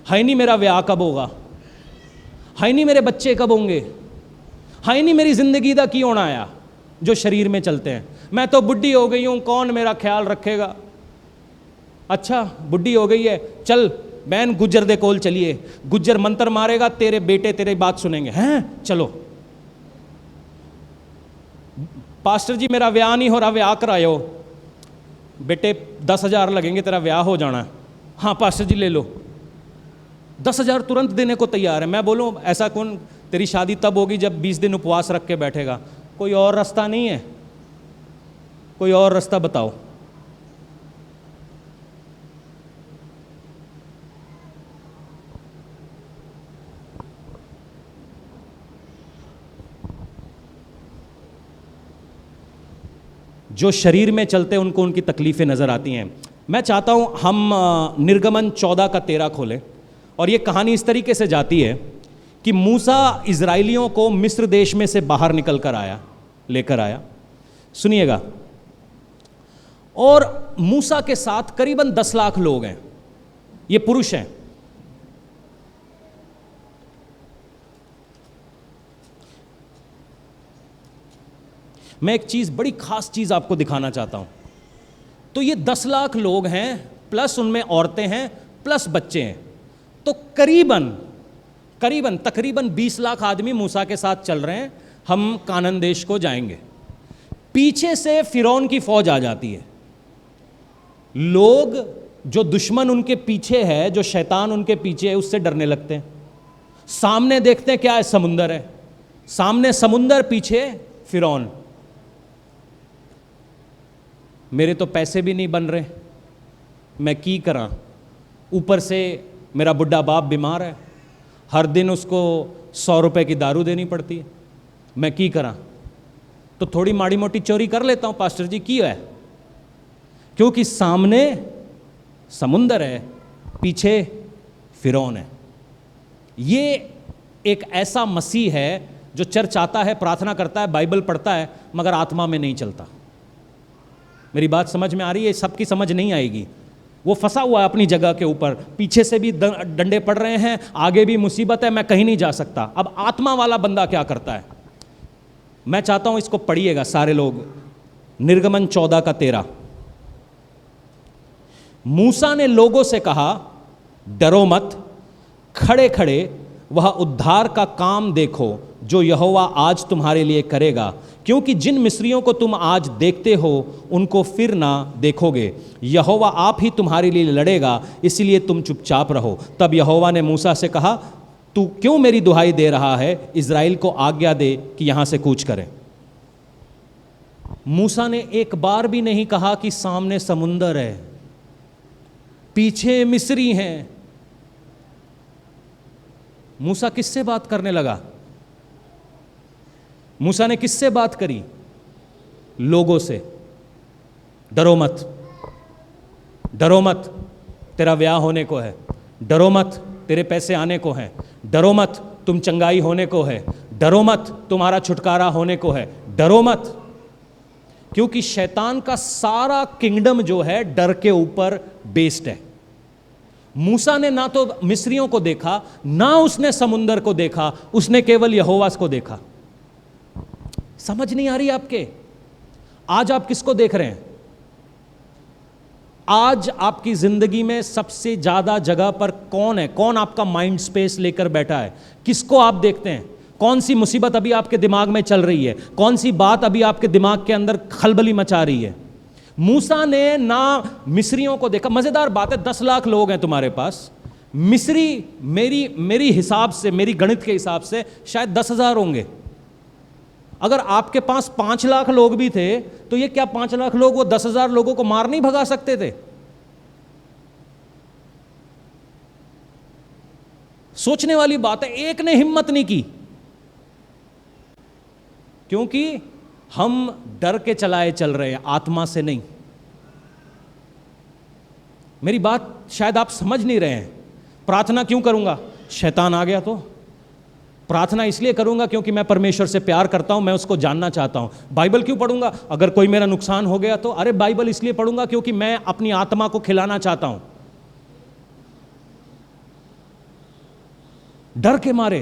है नहीं मेरा ब्याह कब होगा, है नहीं मेरे बच्चे कब होंगे, है नहीं मेरी जिंदगी दा की होना आया। जो शरीर में चलते हैं, मैं तो बुढ़ी हो गई हूं, कौन मेरा ख्याल रखेगा। अच्छा बुढ़ी हो गई है, चल बहन गुज्जर दे कोल चलिए, गुज्जर मंत्र मारेगा, तेरे बेटे तेरी बात सुनेंगे, हैं चलो। पास्टर जी मेरा ब्याह नहीं हो रहा, ब्याह करायो। बेटे 10,000 लगेंगे, तेरा ब्याह हो जाना। हाँ पास्टर जी ले लो। 10,000 तुरंत देने को तैयार है। मैं बोलूँ ऐसा कौन, तेरी शादी तब होगी जब 20 दिन उपवास रख के बैठेगा। कोई और रास्ता नहीं है, कोई और रास्ता बताओ। जो शरीर में चलते हैं उनको उनकी तकलीफ़ें नज़र आती हैं। मैं चाहता हूँ हम निर्गमन 14 का 13 खोलें, और ये कहानी इस तरीके से जाती है कि मूसा इज़राइलियों को मिस्र देश में से बाहर निकल कर आया, लेकर आया। सुनिएगा, और मूसा के साथ करीबन 10 लाख लोग हैं, ये पुरुष हैं। मैं एक चीज़, बड़ी खास चीज़ आपको दिखाना चाहता हूं। तो ये 10 लाख लोग हैं, प्लस उनमें औरतें हैं, प्लस बच्चे हैं, तो तकरीबन 20 लाख आदमी मूसा के साथ चल रहे हैं। हम कानान देश को जाएंगे। पीछे से फिरौन की फौज आ जाती है। लोग, जो दुश्मन उनके पीछे है, जो शैतान उनके पीछे है, उससे डरने लगते हैं। सामने देखते हैं क्या है, समुंदर है, सामने समुंदर, पीछे फिरौन। मेरे तो पैसे भी नहीं बन रहे, मैं की करा, ऊपर से मेरा बुढ़ा बाप बीमार है, हर दिन उसको 100 रुपए की दारू देनी पड़ती है, मैं की करा। तो थोड़ी माड़ी मोटी चोरी कर लेता हूँ पास्टर जी, की है, क्योंकि सामने समुंदर है, पीछे फिरौन है। ये एक ऐसा मसीह है जो चर्च आता है, प्रार्थना करता है, बाइबल पढ़ता है, मगर आत्मा में नहीं चलता। मेरी बात समझ में आ रही है? सबकी समझ नहीं आएगी। वो फंसा हुआ है अपनी जगह के ऊपर, पीछे से भी डंडे पड़ रहे हैं, आगे भी मुसीबत है, मैं कहीं नहीं जा सकता। अब आत्मा वाला बंदा क्या करता है? मैं चाहता हूं इसको पढ़िएगा सारे लोग। निर्गमन 14 का 13। मूसा ने लोगों से कहा, डरो मत, खड़े खड़े वह उद्धार का काम देखो जो यहोवा आज तुम्हारे लिए करेगा, क्योंकि जिन मिस्रियों को तुम आज देखते हो उनको फिर ना देखोगे। यहोवा आप ही तुम्हारे लिए लड़ेगा, इसलिए तुम चुपचाप रहो। तब यहोवा ने मूसा से कहा, तू क्यों मेरी दुहाई दे रहा है? इज़राइल को आज्ञा दे कि यहां से कूच करें। मूसा ने एक बार भी नहीं कहा कि सामने समुंदर है, पीछे मिस्री हैं। मूसा किससे बात करने लगा? मूसा ने किससे बात करी? लोगों से। डरो मत, डरो मत, तेरा ब्याह होने को है, डरो मत, तेरे पैसे आने को हैं, डरो मत, तुम चंगाई होने को है, डरो मत, तुम्हारा छुटकारा होने को है, डरो मत। क्योंकि शैतान का सारा किंगडम जो है डर के ऊपर बेस्ड है। मूसा ने ना तो मिस्रियों को देखा, ना उसने समुंदर को देखा, उसने केवल यहोवा को देखा। समझ नहीं आ रही आपके? आज आप किसको देख रहे हैं? आज आपकी जिंदगी में सबसे ज्यादा जगह पर कौन है? कौन आपका माइंड स्पेस लेकर बैठा है? किसको आप देखते हैं? कौन सी मुसीबत अभी आपके दिमाग में चल रही है? कौन सी बात अभी आपके दिमाग के अंदर खलबली मचा रही है? मूसा ने ना मिस्रियों को देखा। मजेदार बात है, 10 लाख लोग हैं तुम्हारे पास, मिस्री मेरी हिसाब से, मेरी गणित के हिसाब से शायद 10,000 होंगे। अगर आपके पास 5 लाख लोग भी थे तो ये क्या 5 लाख लोग वो 10,000 लोगों को मार नहीं भगा सकते थे? सोचने वाली बात है, एक ने हिम्मत नहीं की, क्योंकि हम डर के चलाए चल रहे हैं, आत्मा से नहीं। मेरी बात शायद आप समझ नहीं रहे हैं। प्रार्थना क्यों करूंगा? शैतान आ गया तो। प्रार्थना इसलिए करूंगा क्योंकि मैं परमेश्वर से प्यार करता हूं, मैं उसको जानना चाहता हूं। बाइबल क्यों पढ़ूंगा? अगर कोई मेरा नुकसान हो गया तो। अरे बाइबल इसलिए पढ़ूंगा क्योंकि मैं अपनी आत्मा को खिलाना चाहता हूं, डर के मारे।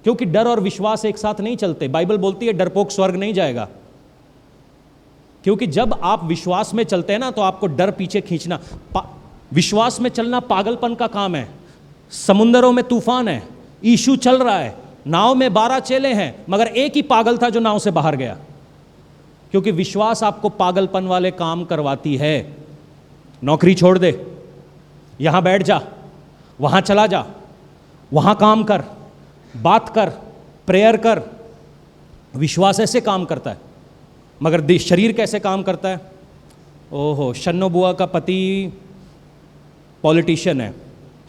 क्योंकि डर और विश्वास एक साथ नहीं चलते। बाइबल बोलती है डरपोक स्वर्ग नहीं जाएगा। क्योंकि जब आप विश्वास में चलते हैं ना, तो आपको डर पीछे खींचना, विश्वास में चलना पागलपन का काम है। समुंदरों में तूफान है, यीशु चल रहा है, नाव में 12 चेले हैं, मगर एक ही पागल था जो नाव से बाहर गया। क्योंकि विश्वास आपको पागलपन वाले काम करवाती है। नौकरी छोड़ दे, यहां बैठ जा, वहां चला जा, वहां काम कर, बात कर, प्रेयर कर। विश्वास ऐसे काम करता है। मगर शरीर कैसे काम करता है? ओहो, शन्नो बुआ का पति पॉलिटिशियन है,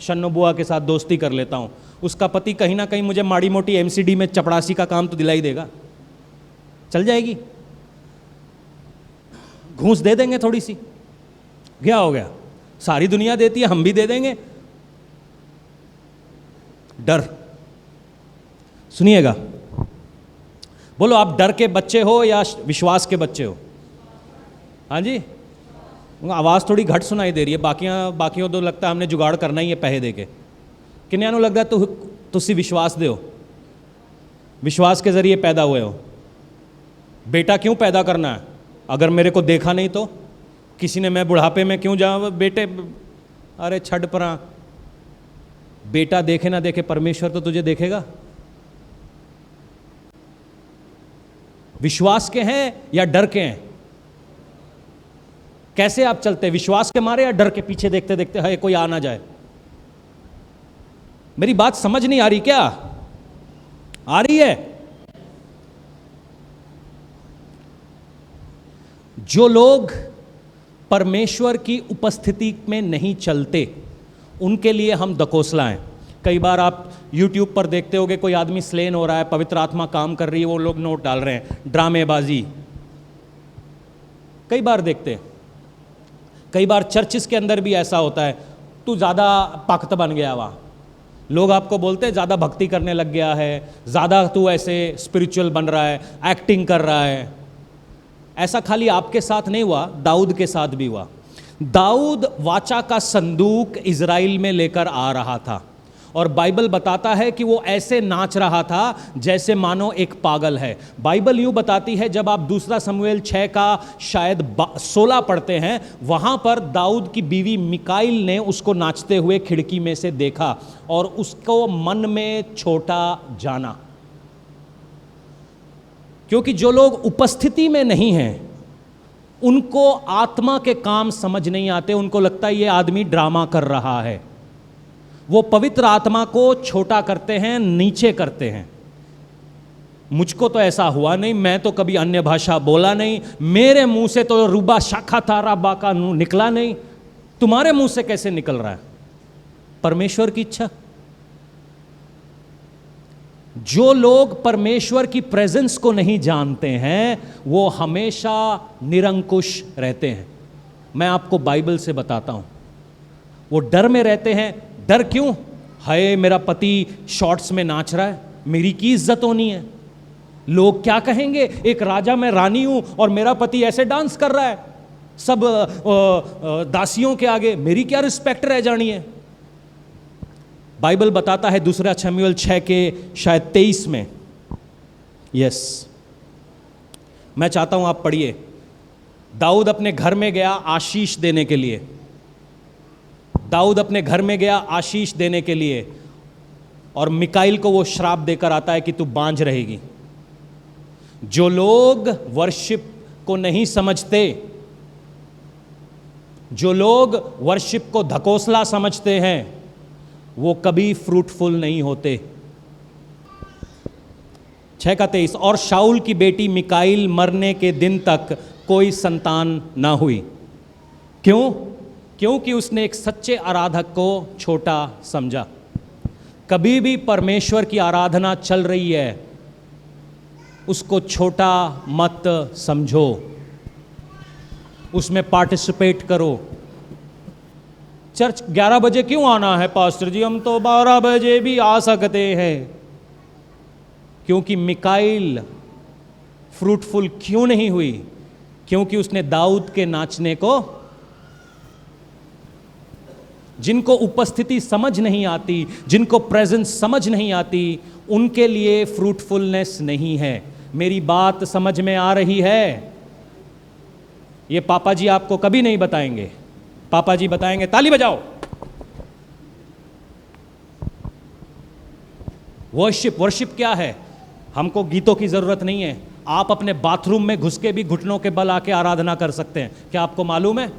शन्नो बुआ के साथ दोस्ती कर लेता हूं। उसका पति कहीं ना कहीं मुझे माड़ी मोटी एमसीडी में चपड़ासी का काम तो दिला ही देगा, चल जाएगी, घूस दे देंगे थोड़ी सी, क्या हो गया? सारी दुनिया देती है, हम भी दे देंगे। डर, सुनिएगा, बोलो आप डर के बच्चे हो या विश्वास के बच्चे हो? हाँ जी, आवाज़ थोड़ी घट सुनाई दे रही है। बाकियों तो लगता है हमने जुगाड़ करना ही है पैसे दे के। किन्या नु लगता है तुसी विश्वास दे हो, विश्वास के जरिए पैदा हुए हो। बेटा क्यों पैदा करना है? अगर मेरे को देखा नहीं तो? किसी ने, मैं बुढ़ापे में क्यों जाऊँ बेटे? अरे छड़ परा, बेटा देखे ना देखे, परमेश्वर तो तुझे देखेगा। विश्वास के हैं या डर के हैं? कैसे आप चलते हैं? विश्वास के मारे या डर के पीछे देखते देखते है कोई आ ना जाए? मेरी बात समझ नहीं आ रही क्या? आ रही है? जो लोग परमेश्वर की उपस्थिति में नहीं चलते, उनके लिए हम दकोसला हैं। कई बार आप YouTube पर देखते होगे, कोई आदमी स्लेन हो रहा है, पवित्र आत्मा काम कर रही है, वो लोग नोट डाल रहे हैं, ड्रामेबाजी। कई बार देखते हैं। कई बार चर्चिस के अंदर भी ऐसा होता है, तू ज़्यादा भक्त बन गया वहाँ, लोग आपको बोलते हैं ज़्यादा भक्ति करने लग गया है, ज़्यादा तू ऐसे स्पिरिचुअल बन रहा है, एक्टिंग कर रहा है। ऐसा खाली आपके साथ नहीं हुआ, दाऊद के साथ भी हुआ। दाऊद वाचा का संदूक इज़राइल में लेकर आ रहा था, और बाइबल बताता है कि वो ऐसे नाच रहा था जैसे मानो एक पागल है। बाइबल यूँ बताती है, जब आप दूसरा शमूएल 6 का शायद 16 पढ़ते हैं, वहाँ पर दाऊद की बीवी मिकाइल ने उसको नाचते हुए खिड़की में से देखा और उसको मन में छोटा जाना। क्योंकि जो लोग उपस्थिति में नहीं हैं, उनको आत्मा के काम समझ नहीं आते, उनको लगता है ये आदमी ड्रामा कर रहा है। वो पवित्र आत्मा को छोटा करते हैं, नीचे करते हैं। मुझको तो ऐसा हुआ नहीं, मैं तो कभी अन्य भाषा बोला नहीं, मेरे मुंह से तो रूबा शाखा तारा बाका निकला नहीं, तुम्हारे मुंह से कैसे निकल रहा है? परमेश्वर की इच्छा। जो लोग परमेश्वर की प्रेजेंस को नहीं जानते हैं, वो हमेशा निरंकुश रहते हैं। मैं आपको बाइबल से बताता हूं, वो डर में रहते हैं। डर क्यों? हाय मेरा पति शॉर्ट्स में नाच रहा है, मेरी की इज्जत होनी है, लोग क्या कहेंगे? एक राजा, मैं रानी हूं और मेरा पति ऐसे डांस कर रहा है सब दासियों के आगे, मेरी क्या रिस्पेक्ट रह जानी है? बाइबल बताता है दूसरा शमूएल 6 के शायद 23 में, यस, मैं चाहता हूं आप पढ़िए। दाऊद अपने घर में गया आशीष देने के लिए, दाऊद अपने घर में गया आशीष देने के लिए, और मिकाइल को वो श्राप देकर आता है कि तू बांझ रहेगी। जो लोग वर्शिप को नहीं समझते, जो लोग वर्शिप को धकोसला समझते हैं, वो कभी फ्रूटफुल नहीं होते। 6 का 23, और शाऊल की बेटी मिकाइल मरने के दिन तक कोई संतान ना हुई। क्यों? क्योंकि उसने एक सच्चे आराधक को छोटा समझा। कभी भी परमेश्वर की आराधना चल रही है, उसको छोटा मत समझो, उसमें पार्टिसिपेट करो। चर्च 11 बजे क्यों आना है पास्टर जी, हम तो 12 बजे भी आ सकते हैं। क्योंकि मिकाइल फ्रूटफुल क्यों नहीं हुई? क्योंकि उसने दाऊद के नाचने को, जिनको उपस्थिति समझ नहीं आती, जिनको प्रेजेंस समझ नहीं आती, उनके लिए फ्रूटफुलनेस नहीं है। मेरी बात समझ में आ रही है? ये पापा जी आपको कभी नहीं बताएंगे। पापा जी बताएंगे ताली बजाओ। वर्शिप क्या है? हमको गीतों की जरूरत नहीं है। आप अपने बाथरूम में घुस के भी घुटनों के बल आके आराधना कर सकते हैं। क्या आपको मालूम है?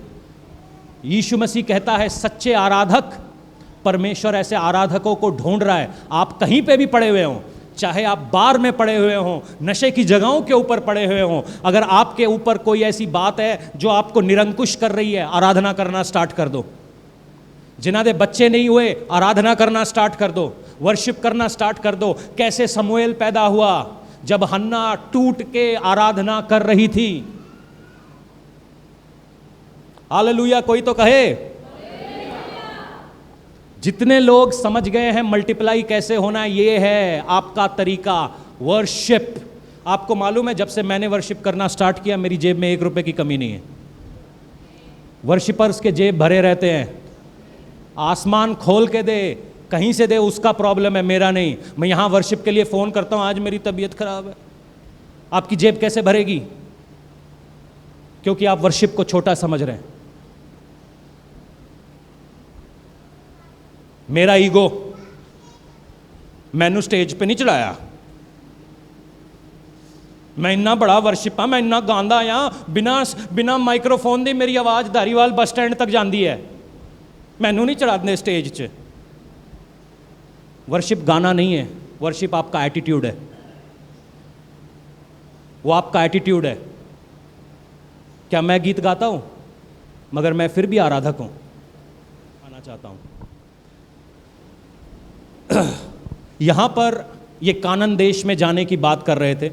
यीशु मसीह कहता है सच्चे आराधक, परमेश्वर ऐसे आराधकों को ढूंढ रहा है। आप कहीं पे भी पड़े हुए हों, चाहे आप बार में पड़े हुए हों, नशे की जगहों के ऊपर पड़े हुए हों, अगर आपके ऊपर कोई ऐसी बात है जो आपको निरंकुश कर रही है, आराधना करना स्टार्ट कर दो। जिन्हां दे बच्चे नहीं हुए, आराधना करना स्टार्ट कर दो, वर्शिप करना स्टार्ट कर दो। कैसे समूएल पैदा हुआ? जब हन्ना टूट के आराधना कर रही थी। हालेलुया, कोई तो कहे। जितने लोग समझ गए हैं मल्टीप्लाई कैसे होना, ये है आपका तरीका, वर्शिप। आपको मालूम है, जब से मैंने वर्शिप करना स्टार्ट किया, मेरी जेब में 1 रुपए की कमी नहीं है। वर्शिपर्स के जेब भरे रहते हैं। आसमान खोल के दे, कहीं से दे, उसका प्रॉब्लम है, मेरा नहीं। मैं यहां वर्शिप के लिए फोन करता हूं, आज मेरी तबीयत खराब है। आपकी जेब कैसे भरेगी? क्योंकि आप वर्शिप को छोटा समझ रहे हैं। मेरा ईगो मैनू स्टेज पे नहीं चढ़ाया, मैं इन्ना बड़ा वर्शिप हाँ, मैं इन्ना गांदा आया, बिना माइक्रोफोन दी मेरी आवाज़ धारीवाल बस स्टैंड तक जाती है, मैनू नहीं चढ़ाते स्टेज च। वर्शिप गाना नहीं है, वर्शिप आपका एटीट्यूड है। वो आपका एटीट्यूड है। क्या मैं गीत गाता हूं, मगर मैं फिर भी आराधक हूं, आना चाहता हूं। यहां पर ये कानान देश में जाने की बात कर रहे थे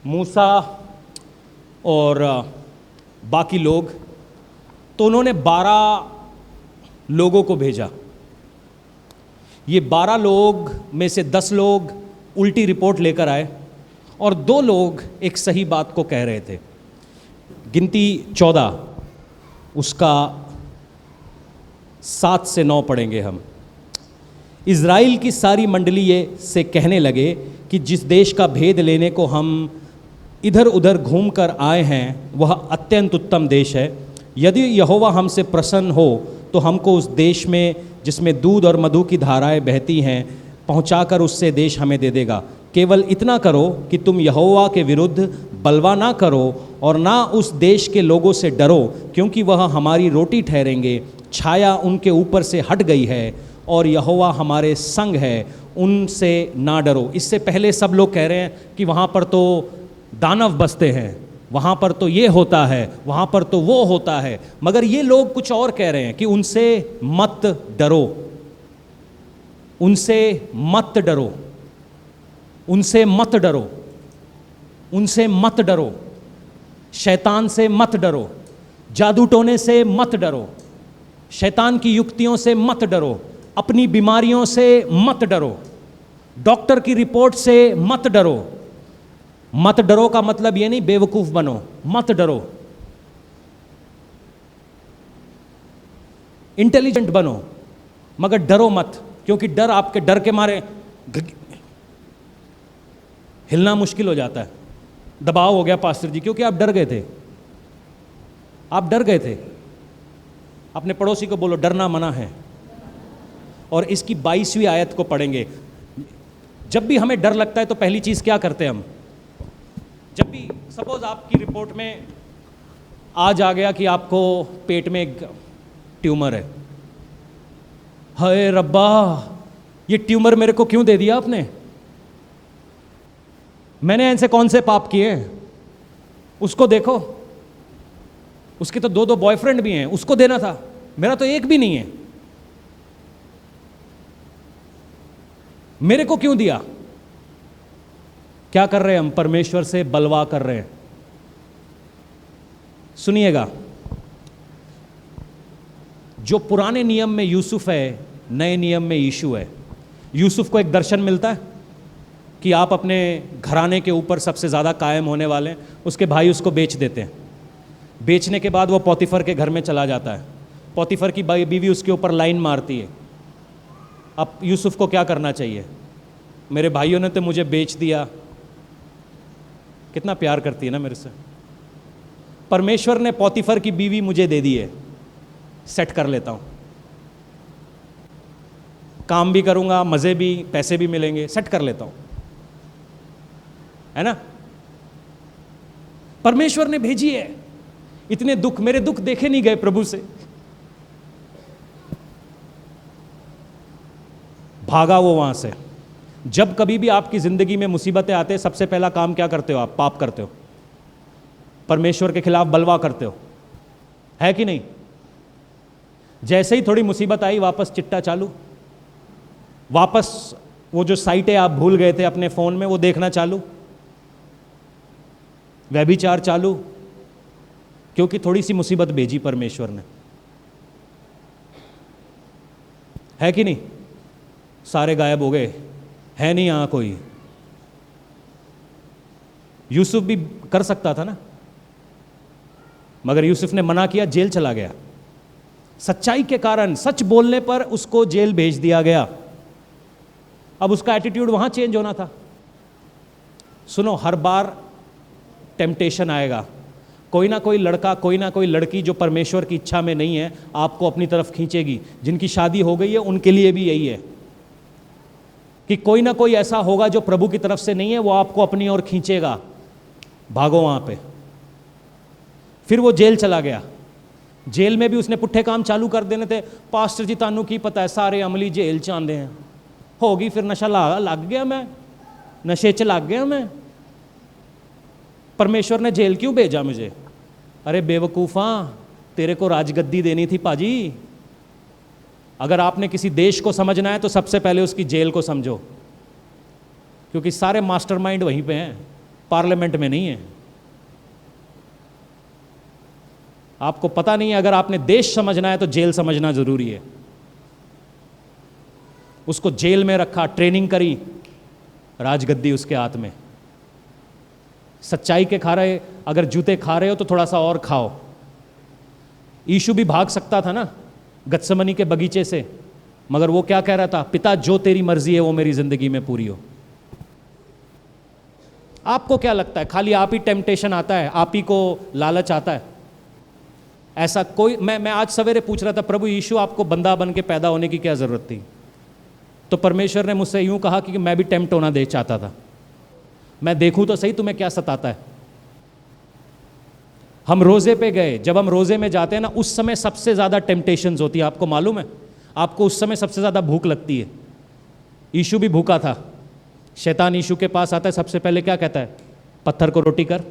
मूसा और बाकी लोग, तो उन्होंने 12 लोगों को भेजा। ये 12 लोग में से 10 लोग उल्टी रिपोर्ट लेकर आए और 2 लोग एक सही बात को कह रहे थे। गिनती 14 उसका 7 से 9 पढ़ेंगे हम। इज़राइल की सारी मंडली ये से कहने लगे कि जिस देश का भेद लेने को हम इधर उधर घूम कर आए हैं वह अत्यंत उत्तम देश है। यदि यहोवा हमसे प्रसन्न हो तो हमको उस देश में जिसमें दूध और मधु की धाराएं बहती हैं पहुंचाकर उससे देश हमें दे देगा। केवल इतना करो कि तुम यहोवा के विरुद्ध बलवा ना करो और ना उस देश के लोगों से डरो, क्योंकि वह हमारी रोटी ठहरेंगे। छाया उनके ऊपर से हट गई है और यहोवा हमारे संग है, उनसे ना डरो। इससे पहले सब लोग कह रहे हैं कि वहाँ पर तो दानव बसते हैं, वहाँ पर तो ये होता है, वहाँ पर तो वो होता है, मगर ये लोग कुछ और कह रहे हैं कि उनसे मत डरो, उनसे मत डरो, उनसे मत डरो, उनसे मत डरो, शैतान से मत डरो, जादू टोने से मत डरो, शैतान की युक्तियों से मत डरो, अपनी बीमारियों से मत डरो, डॉक्टर की रिपोर्ट से मत डरो। मत डरो का मतलब ये नहीं बेवकूफ बनो, मत डरो, इंटेलिजेंट बनो, मगर डरो मत, क्योंकि डर आपके डर के मारे हिलना मुश्किल हो जाता है। दबाव हो गया पास्टर जी, क्योंकि आप डर गए थे, आप डर गए थे। अपने पड़ोसी को बोलो डरना मना है। और इसकी 22वीं आयत को पढ़ेंगे। जब भी हमें डर लगता है तो पहली चीज़ क्या करते हैं हम? जब भी सपोज आपकी रिपोर्ट में आज आ गया कि आपको पेट में एक ट्यूमर है, हाय रब्बा ये ट्यूमर मेरे को क्यों दे दिया आपने, मैंने ऐसे कौन से पाप किए हैं? उसको देखो, उसके तो 2 बॉयफ्रेंड भी हैं, उसको देना था, मेरा तो एक भी नहीं है। मेरे को क्यों दिया? क्या कर रहे हैं हम? परमेश्वर से बलवा कर रहे हैं। सुनिएगा, जो पुराने नियम में यूसुफ है, नए नियम में यीशु है। यूसुफ को एक दर्शन मिलता है कि आप अपने घराने के ऊपर सबसे ज़्यादा कायम होने वाले हैं। उसके भाई उसको बेच देते हैं। बेचने के बाद वो पोतीफर के घर में चला जाता है। पोतीफर की बीवी उसके ऊपर लाइन मारती है। अब यूसुफ को क्या करना चाहिए? मेरे भाइयों ने तो मुझे बेच दिया। कितना प्यार करती है ना मेरे से। परमेश्वर ने पोतीफर की बीवी मुझे दे दी है, सेट कर लेता हूँ, काम भी करूँगा, मज़े भी, पैसे भी मिलेंगे, सेट कर लेता हूँ, है ना। परमेश्वर ने भेजी है। इतने दुख, मेरे दुख देखे नहीं गए प्रभु से। भागा वो वहां से। जब कभी भी आपकी जिंदगी में मुसीबतें आते हैं, सबसे पहला काम क्या करते हो? आप पाप करते हो, परमेश्वर के खिलाफ बलवा करते हो, है कि नहीं? जैसे ही थोड़ी मुसीबत आई, वापस चिट्टा चालू, वापस वो जो साइटें आप भूल गए थे अपने फोन में वो देखना चालू, व्यभिचार चालू, क्योंकि थोड़ी सी मुसीबत भेजी परमेश्वर ने, है कि नहीं? सारे गायब हो गए, है नहीं यहां कोई। यूसुफ भी कर सकता था ना, मगर यूसुफ ने मना किया, जेल चला गया। सच्चाई के कारण, सच बोलने पर उसको जेल भेज दिया गया। अब उसका एटीट्यूड वहां चेंज होना था। सुनो, हर बार टेम्पटेशन आएगा। कोई ना कोई लड़का, कोई ना कोई लड़की जो परमेश्वर की इच्छा में नहीं है, आपको अपनी तरफ खींचेगी। जिनकी शादी हो गई है उनके लिए भी यही है कि कोई ना कोई ऐसा होगा जो प्रभु की तरफ से नहीं है, वो आपको अपनी ओर खींचेगा। भागो वहां पे। फिर वो जेल चला गया। जेल में भी उसने पुट्ठे काम चालू कर देने थे। पास्टर जी तानू की पता है, सारे अमली जेल च आंदे हैं। होगी फिर नशा लग गया, मैं नशे च लग गया मैं। परमेश्वर ने जेल क्यों भेजा मुझे? अरे बेवकूफ़ा, तेरे को राजगद्दी देनी थी पाजी। अगर आपने किसी देश को समझना है तो सबसे पहले उसकी जेल को समझो, क्योंकि सारे मास्टरमाइंड वहीं पे हैं, पार्लियामेंट में नहीं है। आपको पता नहीं है, अगर आपने देश समझना है तो जेल समझना जरूरी है। उसको जेल में रखा, ट्रेनिंग करी, राजगद्दी उसके हाथ में। सच्चाई के खा रहे, अगर जूते खा रहे हो तो थोड़ा सा और खाओ। यीशु भी भाग सकता था ना गत्समनी के बगीचे से, मगर वो क्या कह रहा था? पिता, जो तेरी मर्जी है वो मेरी जिंदगी में पूरी हो। आपको क्या लगता है खाली आप ही टेम्पटेशन आता है, आप ही को लालच आता है? ऐसा कोई, मैं आज सवेरे पूछ रहा था, प्रभु यीशु आपको बंदा बन के पैदा होने की क्या जरूरत थी? तो परमेश्वर ने मुझसे यूं कहा कि मैं भी टेम्प्ट होना दे चाहता था। मैं देखूं तो सही तुम्हें क्या सताता है। हम रोजे पे गए, जब हम रोजे में जाते हैं ना, उस समय सबसे ज्यादा टेम्पटेशंस होती है। आपको मालूम है? आपको उस समय सबसे ज्यादा भूख लगती है। यीशु भी भूखा था। शैतान यीशु के पास आता है, सबसे पहले क्या कहता है? पत्थर को रोटी कर।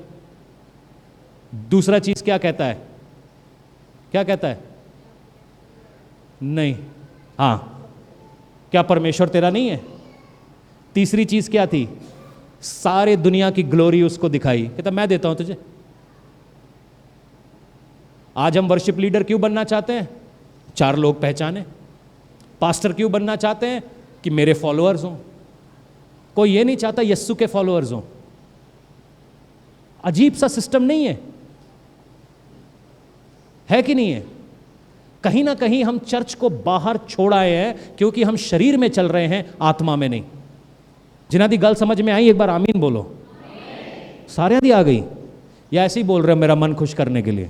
दूसरा चीज क्या कहता है? क्या कहता है? नहीं, हाँ, क्या परमेश्वर तेरा नहीं है? तीसरी चीज क्या थी? सारे दुनिया की ग्लोरी उसको दिखाई, कहता मैं देता हूं तुझे। आज हम वर्शिप लीडर क्यों बनना चाहते हैं? 4 लोग पहचाने। पास्टर क्यों बनना चाहते हैं? कि मेरे फॉलोअर्स हों। कोई ये नहीं चाहता यस्सु के फॉलोअर्स हों। अजीब सा सिस्टम नहीं है कि नहीं है? कहीं ना कहीं हम चर्च को बाहर छोड़ आए हैं, क्योंकि हम शरीर में चल रहे हैं, आत्मा में नहीं। जिन्हां दी गल समझ में आई एक बार आमीन बोलो। सारे दी आ गई या ऐसे ही बोल रहे हो मेरा मन खुश करने के लिए?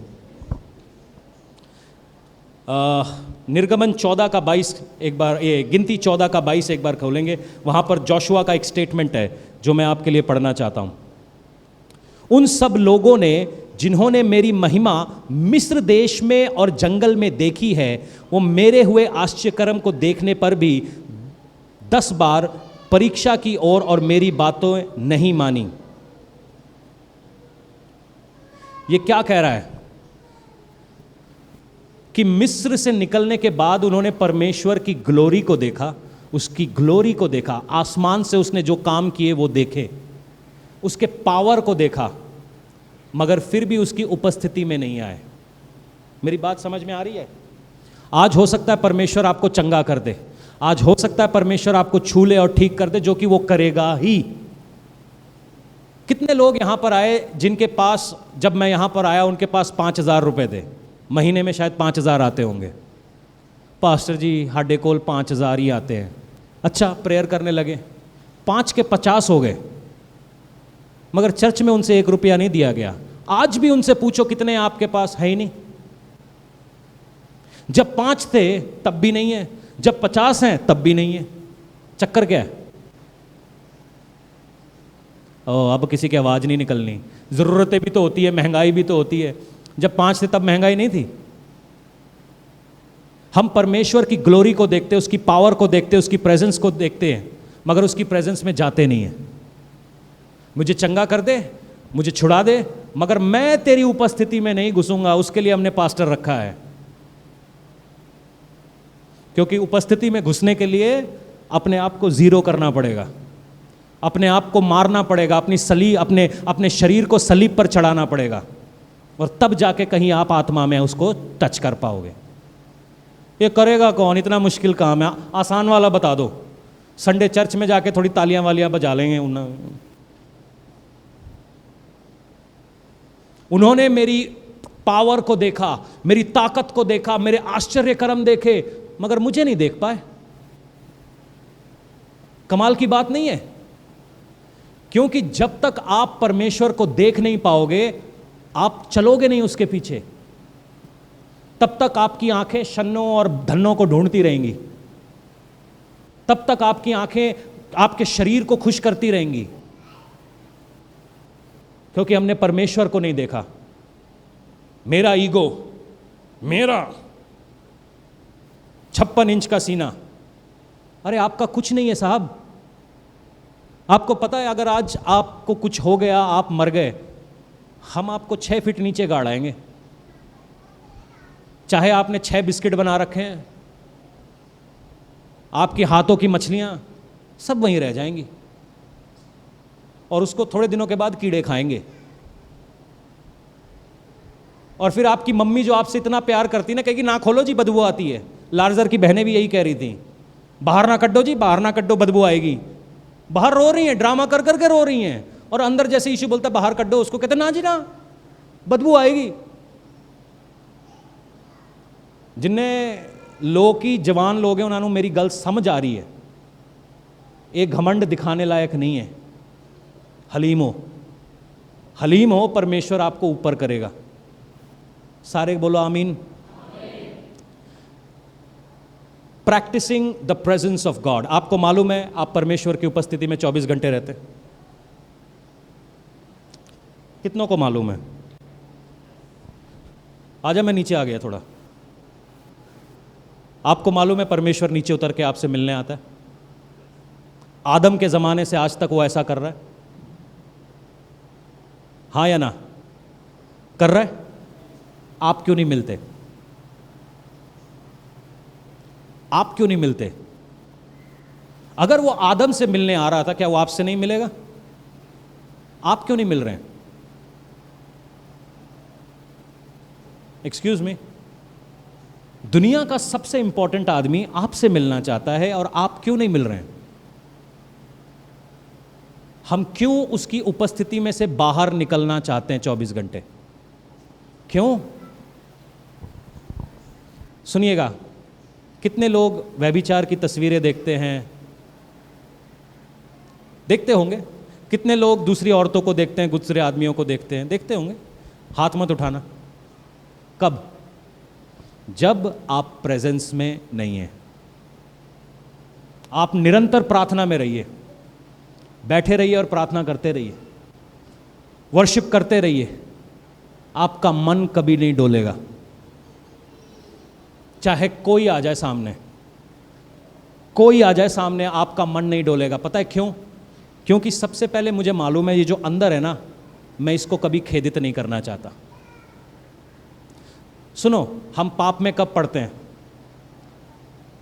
निर्गमन 14 का 22 एक बार, ये गिनती 14 का 22 एक बार खोलेंगे। वहां पर जोशुआ का एक स्टेटमेंट है जो मैं आपके लिए पढ़ना चाहता हूं। उन सब लोगों ने जिन्होंने मेरी महिमा मिस्र देश में और जंगल में देखी है, वो मेरे हुए आश्चर्यकर्म को देखने पर भी 10 बार परीक्षा की और मेरी बातों नहीं मानी। ये क्या कह रहा है? कि मिस्र से निकलने के बाद उन्होंने परमेश्वर की ग्लोरी को देखा, उसकी ग्लोरी को देखा, आसमान से उसने जो काम किए वो देखे, उसके पावर को देखा, मगर फिर भी उसकी उपस्थिति में नहीं आए। मेरी बात समझ में आ रही है? आज हो सकता है परमेश्वर आपको चंगा कर दे, आज हो सकता है परमेश्वर आपको छू ले और ठीक कर दे, जो कि वो करेगा ही। कितने लोग यहां पर आए जिनके पास, जब मैं यहां पर आया उनके पास 5,000 रुपए थे, महीने में शायद 5,000 आते होंगे। पास्टर जी हाडे कोल 5,000 ही आते हैं। अच्छा, प्रेयर करने लगे, 5 के 50 हो गए, मगर चर्च में उनसे 1 रुपया नहीं दिया गया। आज भी उनसे पूछो कितने हैं आपके पास, है ही नहीं। जब 5 थे तब भी नहीं है, जब 50 हैं तब भी नहीं है। चक्कर क्या है? अब किसी की आवाज नहीं निकलनी। जरूरतें भी तो होती है, महंगाई भी तो होती है। जब 5 थे तब महंगाई नहीं थी। हम परमेश्वर की ग्लोरी को देखते हैं, उसकी पावर को देखते हैं, उसकी प्रेजेंस को देखते हैं, मगर उसकी प्रेजेंस में जाते नहीं हैं। मुझे चंगा कर दे, मुझे छुड़ा दे, मगर मैं तेरी उपस्थिति में नहीं घुसूंगा। उसके लिए हमने पास्टर रखा है, क्योंकि उपस्थिति में घुसने के लिए अपने आप को जीरो करना पड़ेगा, अपने आप को मारना पड़ेगा, अपने शरीर को सलीब पर चढ़ाना पड़ेगा, और तब जाके कहीं आप आत्मा में उसको टच कर पाओगे। ये करेगा कौन? इतना मुश्किल काम है, आसान वाला बता दो। संडे चर्च में जाके थोड़ी तालियां वालियां बजा लेंगे। उन्होंने मेरी पावर को देखा, मेरी ताकत को देखा, मेरे आश्चर्य कर्म देखे, मगर मुझे नहीं देख पाए। कमाल की बात नहीं है? क्योंकि जब तक आप परमेश्वर को देख नहीं पाओगे, आप चलोगे नहीं उसके पीछे। तब तक आपकी आंखें शन्नों और धन्नों को ढूंढती रहेंगी, तब तक आपकी आंखें आपके शरीर को खुश करती रहेंगी, क्योंकि हमने परमेश्वर को नहीं देखा। मेरा ईगो, मेरा 56 इंच का सीना, अरे आपका कुछ नहीं है साहब। आपको पता है, अगर आज आपको कुछ हो गया, आप मर गए, हम आपको 6 फीट नीचे गाड़ाएंगे। चाहे आपने 6 बिस्किट बना रखे हैं, आपके हाथों की मछलियां सब वहीं रह जाएंगी, और उसको थोड़े दिनों के बाद कीड़े खाएंगे। और फिर आपकी मम्मी जो आपसे इतना प्यार करती ना, कहेगी ना खोलो जी बदबू आती है। लार्जर की बहनें भी यही कह रही थी, बाहर ना कड्डो जी, बाहर ना कड्डो बदबू आएगी। बाहर रो रही हैं, ड्रामा कर करके रो रही हैं, और अंदर जैसे यीशु बोलता बाहर कड्डो, उसको कहते ना जी ना, बदबू आएगी। जिन्ने लोग की जवान लोग हैं, उन्होंने मेरी गल समझ आ रही है। एक घमंड दिखाने लायक नहीं है। हलीम हो, हलीम हो, परमेश्वर आपको ऊपर करेगा। सारे बोलो आमीन। Practicing the presence of God. आपको मालूम है आप परमेश्वर की उपस्थिति में 24 घंटे रहते? कितनों को मालूम है? आजा, मैं नीचे आ गया थोड़ा। आपको मालूम है परमेश्वर नीचे उतर के आपसे मिलने आता है? आदम के ज़माने से आज तक वो ऐसा कर रहा है, हाँ या ना? कर रहा है? आप क्यों नहीं मिलते? आप क्यों नहीं मिलते? अगर वो आदम से मिलने आ रहा था, क्या वो आपसे नहीं मिलेगा? आप क्यों नहीं मिल रहे हैं? एक्सक्यूज मी, दुनिया का सबसे इंपॉर्टेंट आदमी आपसे मिलना चाहता है, और आप क्यों नहीं मिल रहे हैं? हम क्यों उसकी उपस्थिति में से बाहर निकलना चाहते हैं 24 घंटे? क्यों? सुनिएगा, कितने लोग व्यभिचार की तस्वीरें देखते हैं? देखते होंगे। कितने लोग दूसरी औरतों को देखते हैं, दूसरे आदमियों को देखते हैं? देखते होंगे। हाथ मत उठाना। कब? जब आप प्रेजेंस में नहीं हैं। आप निरंतर प्रार्थना में रहिए, बैठे रहिए और प्रार्थना करते रहिए, वर्शिप करते रहिए। आपका मन कभी नहीं डोलेगा, चाहे कोई आ जाए सामने, कोई आ जाए सामने, आपका मन नहीं डोलेगा। पता है क्यों? क्योंकि सबसे पहले मुझे मालूम है ये जो अंदर है ना, मैं इसको कभी खेदित नहीं करना चाहता। सुनो, हम पाप में कब पड़ते हैं?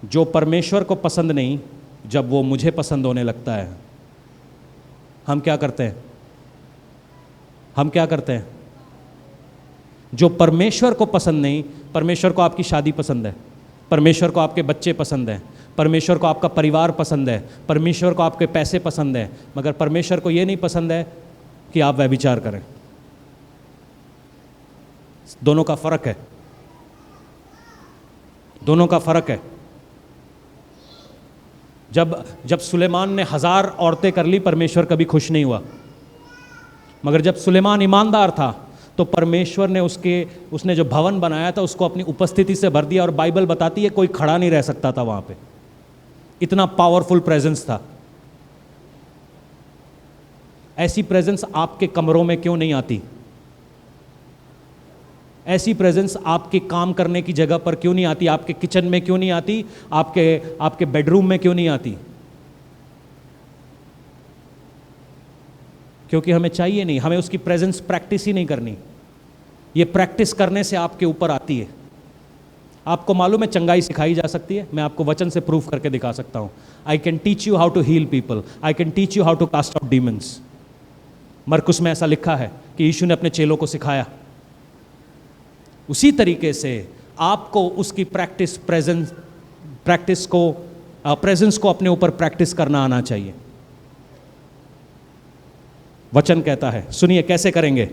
जो परमेश्वर को पसंद नहीं जब वो मुझे पसंद होने लगता है, हम क्या करते हैं? हम क्या करते हैं? जो परमेश्वर को पसंद नहीं, परमेश्वर को आपकी शादी पसंद है, परमेश्वर को आपके बच्चे पसंद हैं, परमेश्वर को आपका परिवार पसंद है, परमेश्वर को आपके पैसे पसंद हैं, मगर परमेश्वर को ये नहीं पसंद है कि आप व्यभिचार करें। दोनों का फर्क है, दोनों का फर्क है। जब सुलेमान ने 1000 औरतें कर ली, परमेश्वर कभी खुश नहीं हुआ। मगर जब सुलेमान ईमानदार था तो परमेश्वर ने उसने जो भवन बनाया था उसको अपनी उपस्थिति से भर दिया, और बाइबल बताती है कोई खड़ा नहीं रह सकता था वहां पे, इतना पावरफुल प्रेजेंस था। ऐसी प्रेजेंस आपके कमरों में क्यों नहीं आती? ऐसी प्रेजेंस आपके काम करने की जगह पर क्यों नहीं आती? आपके किचन में क्यों नहीं आती? आपके बेडरूम में क्यों नहीं आती? क्योंकि हमें चाहिए नहीं, हमें उसकी प्रेजेंस प्रैक्टिस ही नहीं करनी। ये प्रैक्टिस करने से आपके ऊपर आती है। आपको मालूम है चंगाई सिखाई जा सकती है? मैं आपको वचन से प्रूफ करके दिखा सकता हूं। I can teach you how to heal people, I can teach you how to cast out demons. मरकुस में ऐसा लिखा है कि यीशु ने अपने चेलों को सिखाया। उसी तरीके से आपको उसकी प्रेजेंस को अपने ऊपर प्रैक्टिस करना आना चाहिए। वचन कहता है, सुनिए कैसे करेंगे।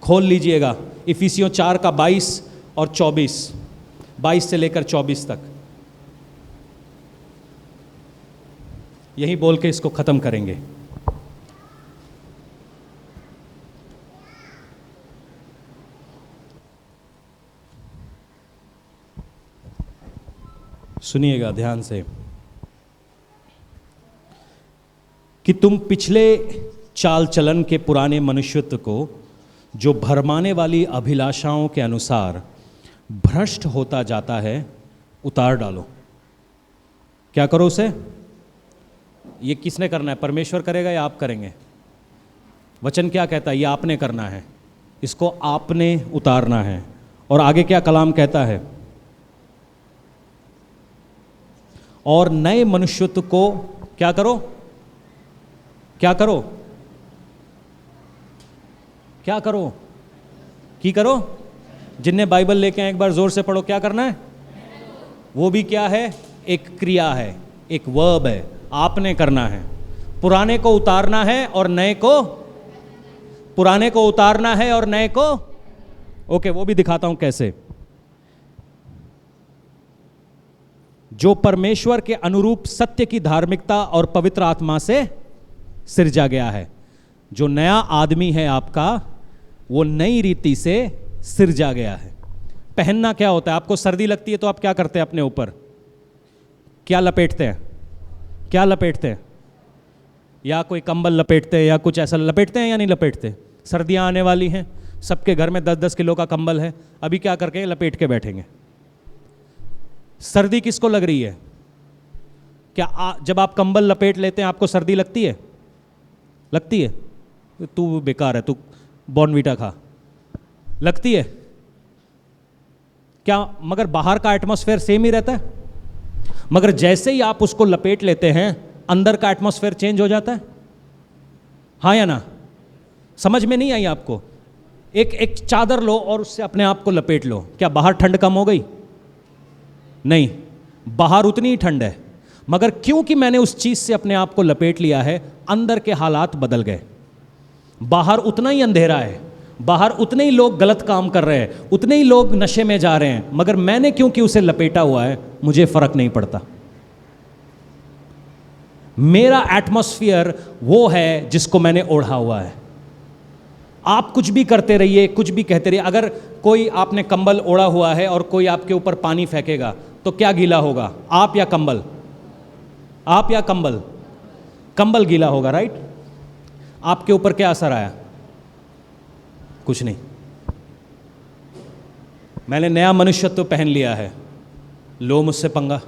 खोल लीजिएगा इफिसियों 4 का 22 और 24, 22 से लेकर 24 तक। यही बोल के इसको खत्म करेंगे। सुनिएगा ध्यान से कि तुम पिछले चाल चलन के पुराने मनुष्यत्व को जो भरमाने वाली अभिलाषाओं के अनुसार भ्रष्ट होता जाता है उतार डालो। क्या करो उसे? ये किसने करना है? परमेश्वर करेगा या आप करेंगे? वचन क्या कहता है? ये आपने करना है, इसको आपने उतारना है। और आगे क्या कलाम कहता है? और नए मनुष्यत्व को क्या करो? क्या करो? क्या करो? की करो। जिनने बाइबल लेके आए एक बार जोर से पढ़ो, क्या करना है? वो भी क्या है? एक क्रिया है, एक वर्ब है, आपने करना है। पुराने को उतारना है और नए को, पुराने को उतारना है और नए को, ओके वो भी दिखाता हूं कैसे। जो परमेश्वर के अनुरूप सत्य की धार्मिकता और पवित्र आत्मा से सिरजा गया है। जो नया आदमी है आपका, वो नई रीति से सिरजा गया है। पहनना क्या होता है? आपको सर्दी लगती है तो आप क्या करते हैं? अपने ऊपर क्या लपेटते हैं? क्या लपेटते हैं? या कोई कंबल लपेटते हैं या कुछ ऐसा लपेटते हैं या नहीं लपेटते? सर्दियां आने वाली हैं, सबके घर में 10-10 किलो का कंबल है। अभी क्या करके लपेट के बैठेंगे। सर्दी किसको लग रही है? क्या जब आप कंबल लपेट लेते हैं आपको सर्दी लगती है? लगती है? तू बेकार है, तू बॉर्नवीटा खा। लगती है क्या? मगर बाहर का एटमॉस्फेयर सेम ही रहता है। मगर जैसे ही आप उसको लपेट लेते हैं अंदर का एटमॉस्फेयर चेंज हो जाता है। हाँ या ना? समझ में नहीं आई आपको? एक चादर लो और उससे अपने आप को लपेट लो, क्या बाहर ठंड कम हो गई? नहीं, बाहर उतनी ही ठंड है। मगर क्योंकि मैंने उस चीज से अपने आप को लपेट लिया है, अंदर के हालात बदल गए। बाहर उतना ही अंधेरा है, बाहर उतने ही लोग गलत काम कर रहे हैं, उतने ही लोग नशे में जा रहे हैं, मगर मैंने क्योंकि उसे लपेटा हुआ है मुझे फर्क नहीं पड़ता। मेरा एटमॉस्फेयर वो है जिसको मैंने ओढ़ा हुआ है। आप कुछ भी करते रहिए, कुछ भी कहते रहिए, अगर कोई आपने कंबल ओढ़ा हुआ है और कोई आपके ऊपर पानी फेंकेगा तो क्या गीला होगा? आप या कंबल? आप या कंबल? कंबल गीला होगा, राइट? आपके ऊपर क्या असर आया? कुछ नहीं। मैंने नया मनुष्यत्व पहन लिया है, लो मुझसे पंगा।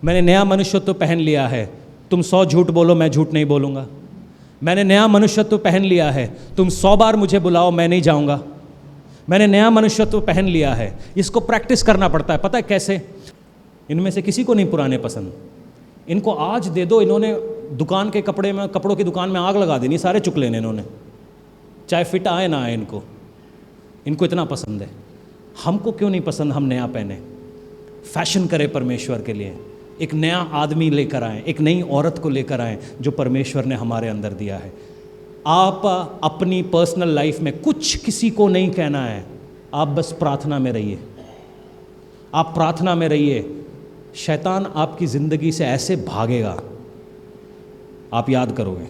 मैंने नया मनुष्यत्व पहन लिया है, तुम 100 झूठ बोलो मैं झूठ नहीं बोलूंगा। मैंने नया मनुष्यत्व पहन लिया है, तुम 100 बार मुझे बुलाओ मैं नहीं जाऊंगा। मैंने नया मनुष्यत्व पहन लिया है। इसको प्रैक्टिस करना पड़ता है। पता है कैसे? इनमें से किसी को नहीं पुराने पसंद। इनको आज दे दो, इन्होंने दुकान के कपड़ों की दुकान में आग लगा देनी, सारे चुक लेने इन्होंने, चाहे फिट आए ना आए इनको इतना पसंद है। हमको क्यों नहीं पसंद? हम नया पहने, फैशन करें परमेश्वर के लिए, एक नया आदमी लेकर आएँ, एक नई औरत को लेकर आएँ जो परमेश्वर ने हमारे अंदर दिया है। आप अपनी पर्सनल लाइफ में कुछ किसी को नहीं कहना है, आप बस प्रार्थना में रहिए। आप प्रार्थना में रहिए, शैतान आपकी ज़िंदगी से ऐसे भागेगा, आप याद करोगे।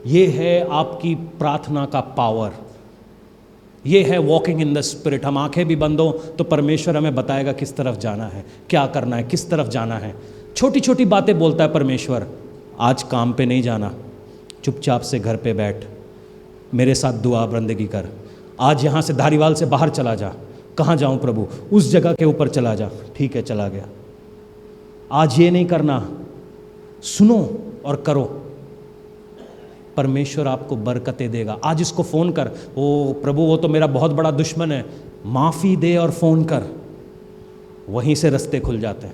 ये है आपकी प्रार्थना का पावर, ये है वॉकिंग इन द स्पिरिट। हम आंखें भी बंद हो तो परमेश्वर हमें बताएगा किस तरफ जाना है, क्या करना है, किस तरफ जाना है। छोटी छोटी बातें बोलता है परमेश्वर। आज काम पे नहीं जाना, चुपचाप से घर पे बैठ, मेरे साथ दुआ बंदगी कर। आज यहाँ से धारीवाल से बाहर चला जा। कहाँ जाऊँ प्रभु? उस जगह के ऊपर चला जा। ठीक है, चला गया। आज ये नहीं करना, सुनो और करो, परमेश्वर आपको बरकतें देगा। आज इसको फ़ोन कर, ओ प्रभु वो तो मेरा बहुत बड़ा दुश्मन है, माफ़ी दे और फ़ोन कर, वहीं से रास्ते खुल जाते हैं।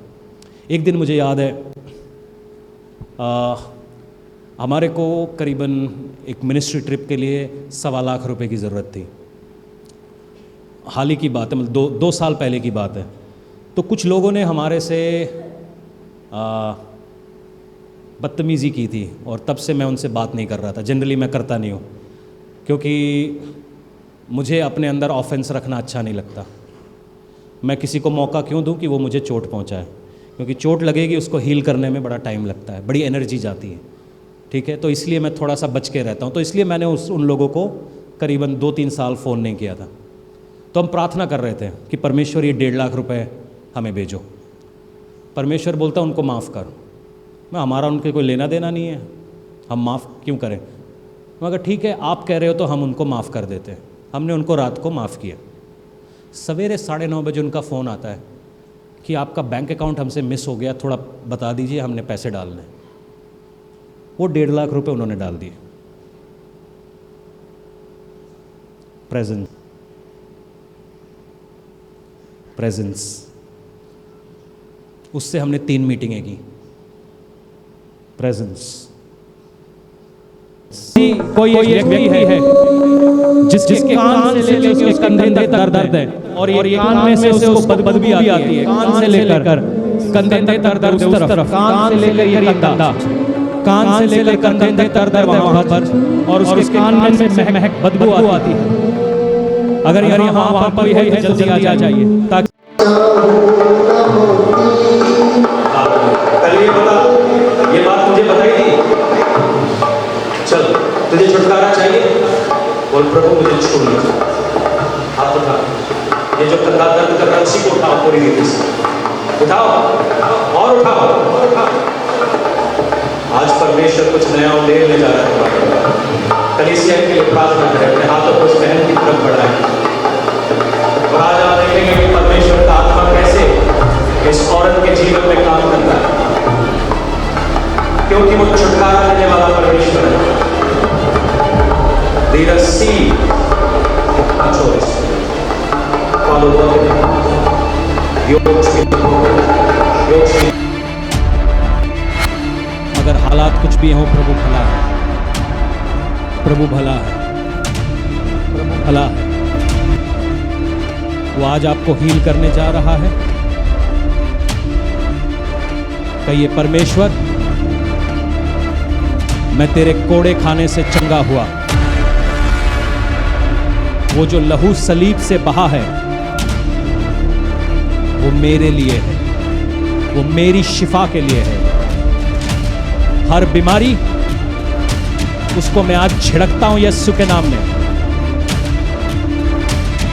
एक दिन मुझे याद है, हमारे को करीबन एक मिनिस्ट्री ट्रिप के लिए 1.25 लाख रुपए की ज़रूरत थी। हाल ही की बात है, मतलब 2 साल पहले की बात है। तो कुछ लोगों ने हमारे से बदतमीज़ी की थी और तब से मैं उनसे बात नहीं कर रहा था। जनरली मैं करता नहीं हूँ, क्योंकि मुझे अपने अंदर ऑफेंस रखना अच्छा नहीं लगता। मैं किसी को मौका क्यों दूँ कि वो मुझे चोट पहुँचाए, क्योंकि चोट लगेगी, उसको हील करने में बड़ा टाइम लगता है, बड़ी एनर्जी जाती है। ठीक है, तो इसलिए मैं थोड़ा सा बच के रहता हूँ। तो इसलिए मैंने उन लोगों को करीबन 2-3 साल फ़ोन नहीं किया था। तो हम प्रार्थना कर रहे थे कि परमेश्वर ये 1.5 लाख रुपए हमें भेजो। परमेश्वर बोलता उनको माफ़ कर। मैं हमारा उनके कोई लेना देना नहीं है, हम माफ़ क्यों करें? मगर ठीक है, आप कह रहे हो तो हम उनको माफ़ कर देते हैं। हमने उनको रात को माफ़ किया। सवेरे 9:30 बजे उनका फ़ोन आता है कि आपका बैंक अकाउंट हमसे मिस हो गया, थोड़ा बता दीजिए, हमने पैसे डालने। वो 1.5 लाख रुपए उन्होंने डाल दिए। प्रेजेंस। उससे हमने 3 मीटिंगें की। प्रेजेंस। कोई एक व्यक्ति है जिसके कान से लेकर उसके कंधे तक दर्द है, और ये कान में से उसको बदबू आती है। कान से लेकर कंधे तक दर्द है उस तरफ, कान से लेकर ये कंधा, कान से लेकर कंधे तक दर्द है वहाँ पर, और उसके कान में से महक बदबू आती है। अगर यहाँ वहाँ पर है तो जल्दी आ जाइए, ताकि ये बात मुझे बताई थी। चल, तुझे छुटकारा चाहिए? बोल प्रभु मुझे छोड़ लीजिए। हाथ उठा, ये जो कंधा दर्द कर रहा है उसी को उठाओ पूरी रीति से। उठाओ और उठाओ। आज परमेश्वर कुछ नया उल्लेख ले जा रहा है। कलीसिया के लिए प्रार्थना करें, अपने हाथों को उस बहन की तरफ बढ़ाएं। और आज आप देखेंगे कि परमेश्वर का आत्मा कैसे इस औरत के जीवन में काम करता है, क्योंकि वो छुटकारा देने वाला परमेश्वर है। Let us see our choice. Follow अगर हालात कुछ भी हों, प्रभु भला है, प्रभु भला है, प्रभु भला है। वो आज आपको हील करने जा रहा है। कहिए परमेश्वर, मैं तेरे कोड़े खाने से चंगा हुआ। वो जो लहू सलीब से बहा है वो मेरे लिए है, वो मेरी शिफा के लिए है। हर बीमारी उसको मैं आज छिड़कता हूं यीशु के नाम में।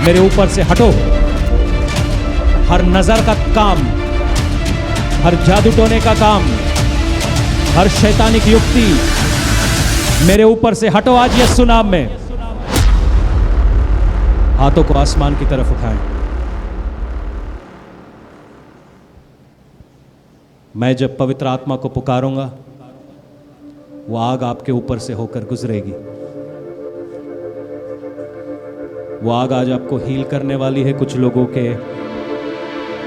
मेरे ऊपर से हटो। हर नजर का काम, हर जादू टोने का काम, हर शैतानिक युक्ति मेरे ऊपर से हटो आज यीशु नाम में। हाथों को आसमान की तरफ उठाएं। मैं जब पवित्र आत्मा को पुकारूंगा, वो आग आपके ऊपर से होकर गुजरेगी। वो आग आज आपको हील करने वाली है। कुछ लोगों के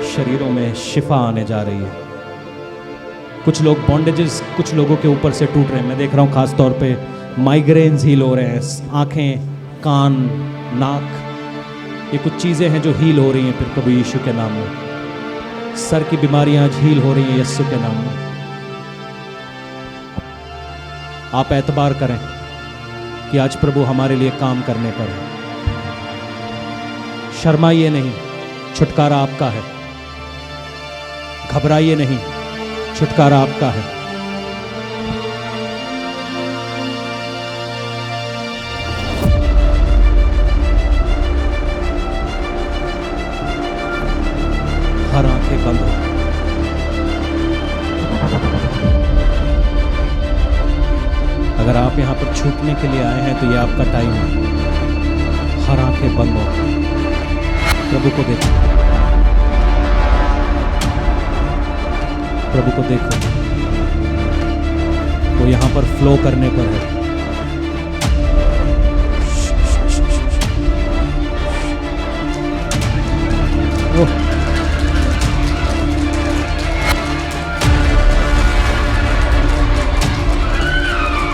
शरीरों में शिफा आने जा रही है। कुछ लोग बॉन्डेजेस कुछ लोगों के ऊपर से टूट रहे हैं। मैं देख रहा हूँ खास तौर पे माइग्रेन्स हील हो रहे हैं। आंखें, कान, नाक, ये कुछ चीज़ें हैं जो हील हो रही हैं फिर प्रभु यीशु के नाम में। सर की बीमारियां आज हील हो रही हैं यीशु के नाम में। आप एतबार करें कि आज प्रभु हमारे लिए काम करने पर है। शर्माइए नहीं, छुटकारा आपका है। घबराइए नहीं, छुटकारा आपका है। हर आंखें बंद हो। अगर आप यहां पर छूटने के लिए आए हैं तो ये आपका टाइम है। हर आंखें बंद हो। प्रभु को देखो, प्रभु को देखो, वो यहां पर फ्लो करने पर है। ओह,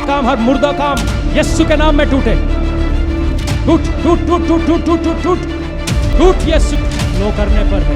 काम, हर मुर्दा काम यीशु के नाम में टूटे। टूट टूट टूट टूट टूट टूट टूट टूट टूट। यीशु फ्लो करने पर है।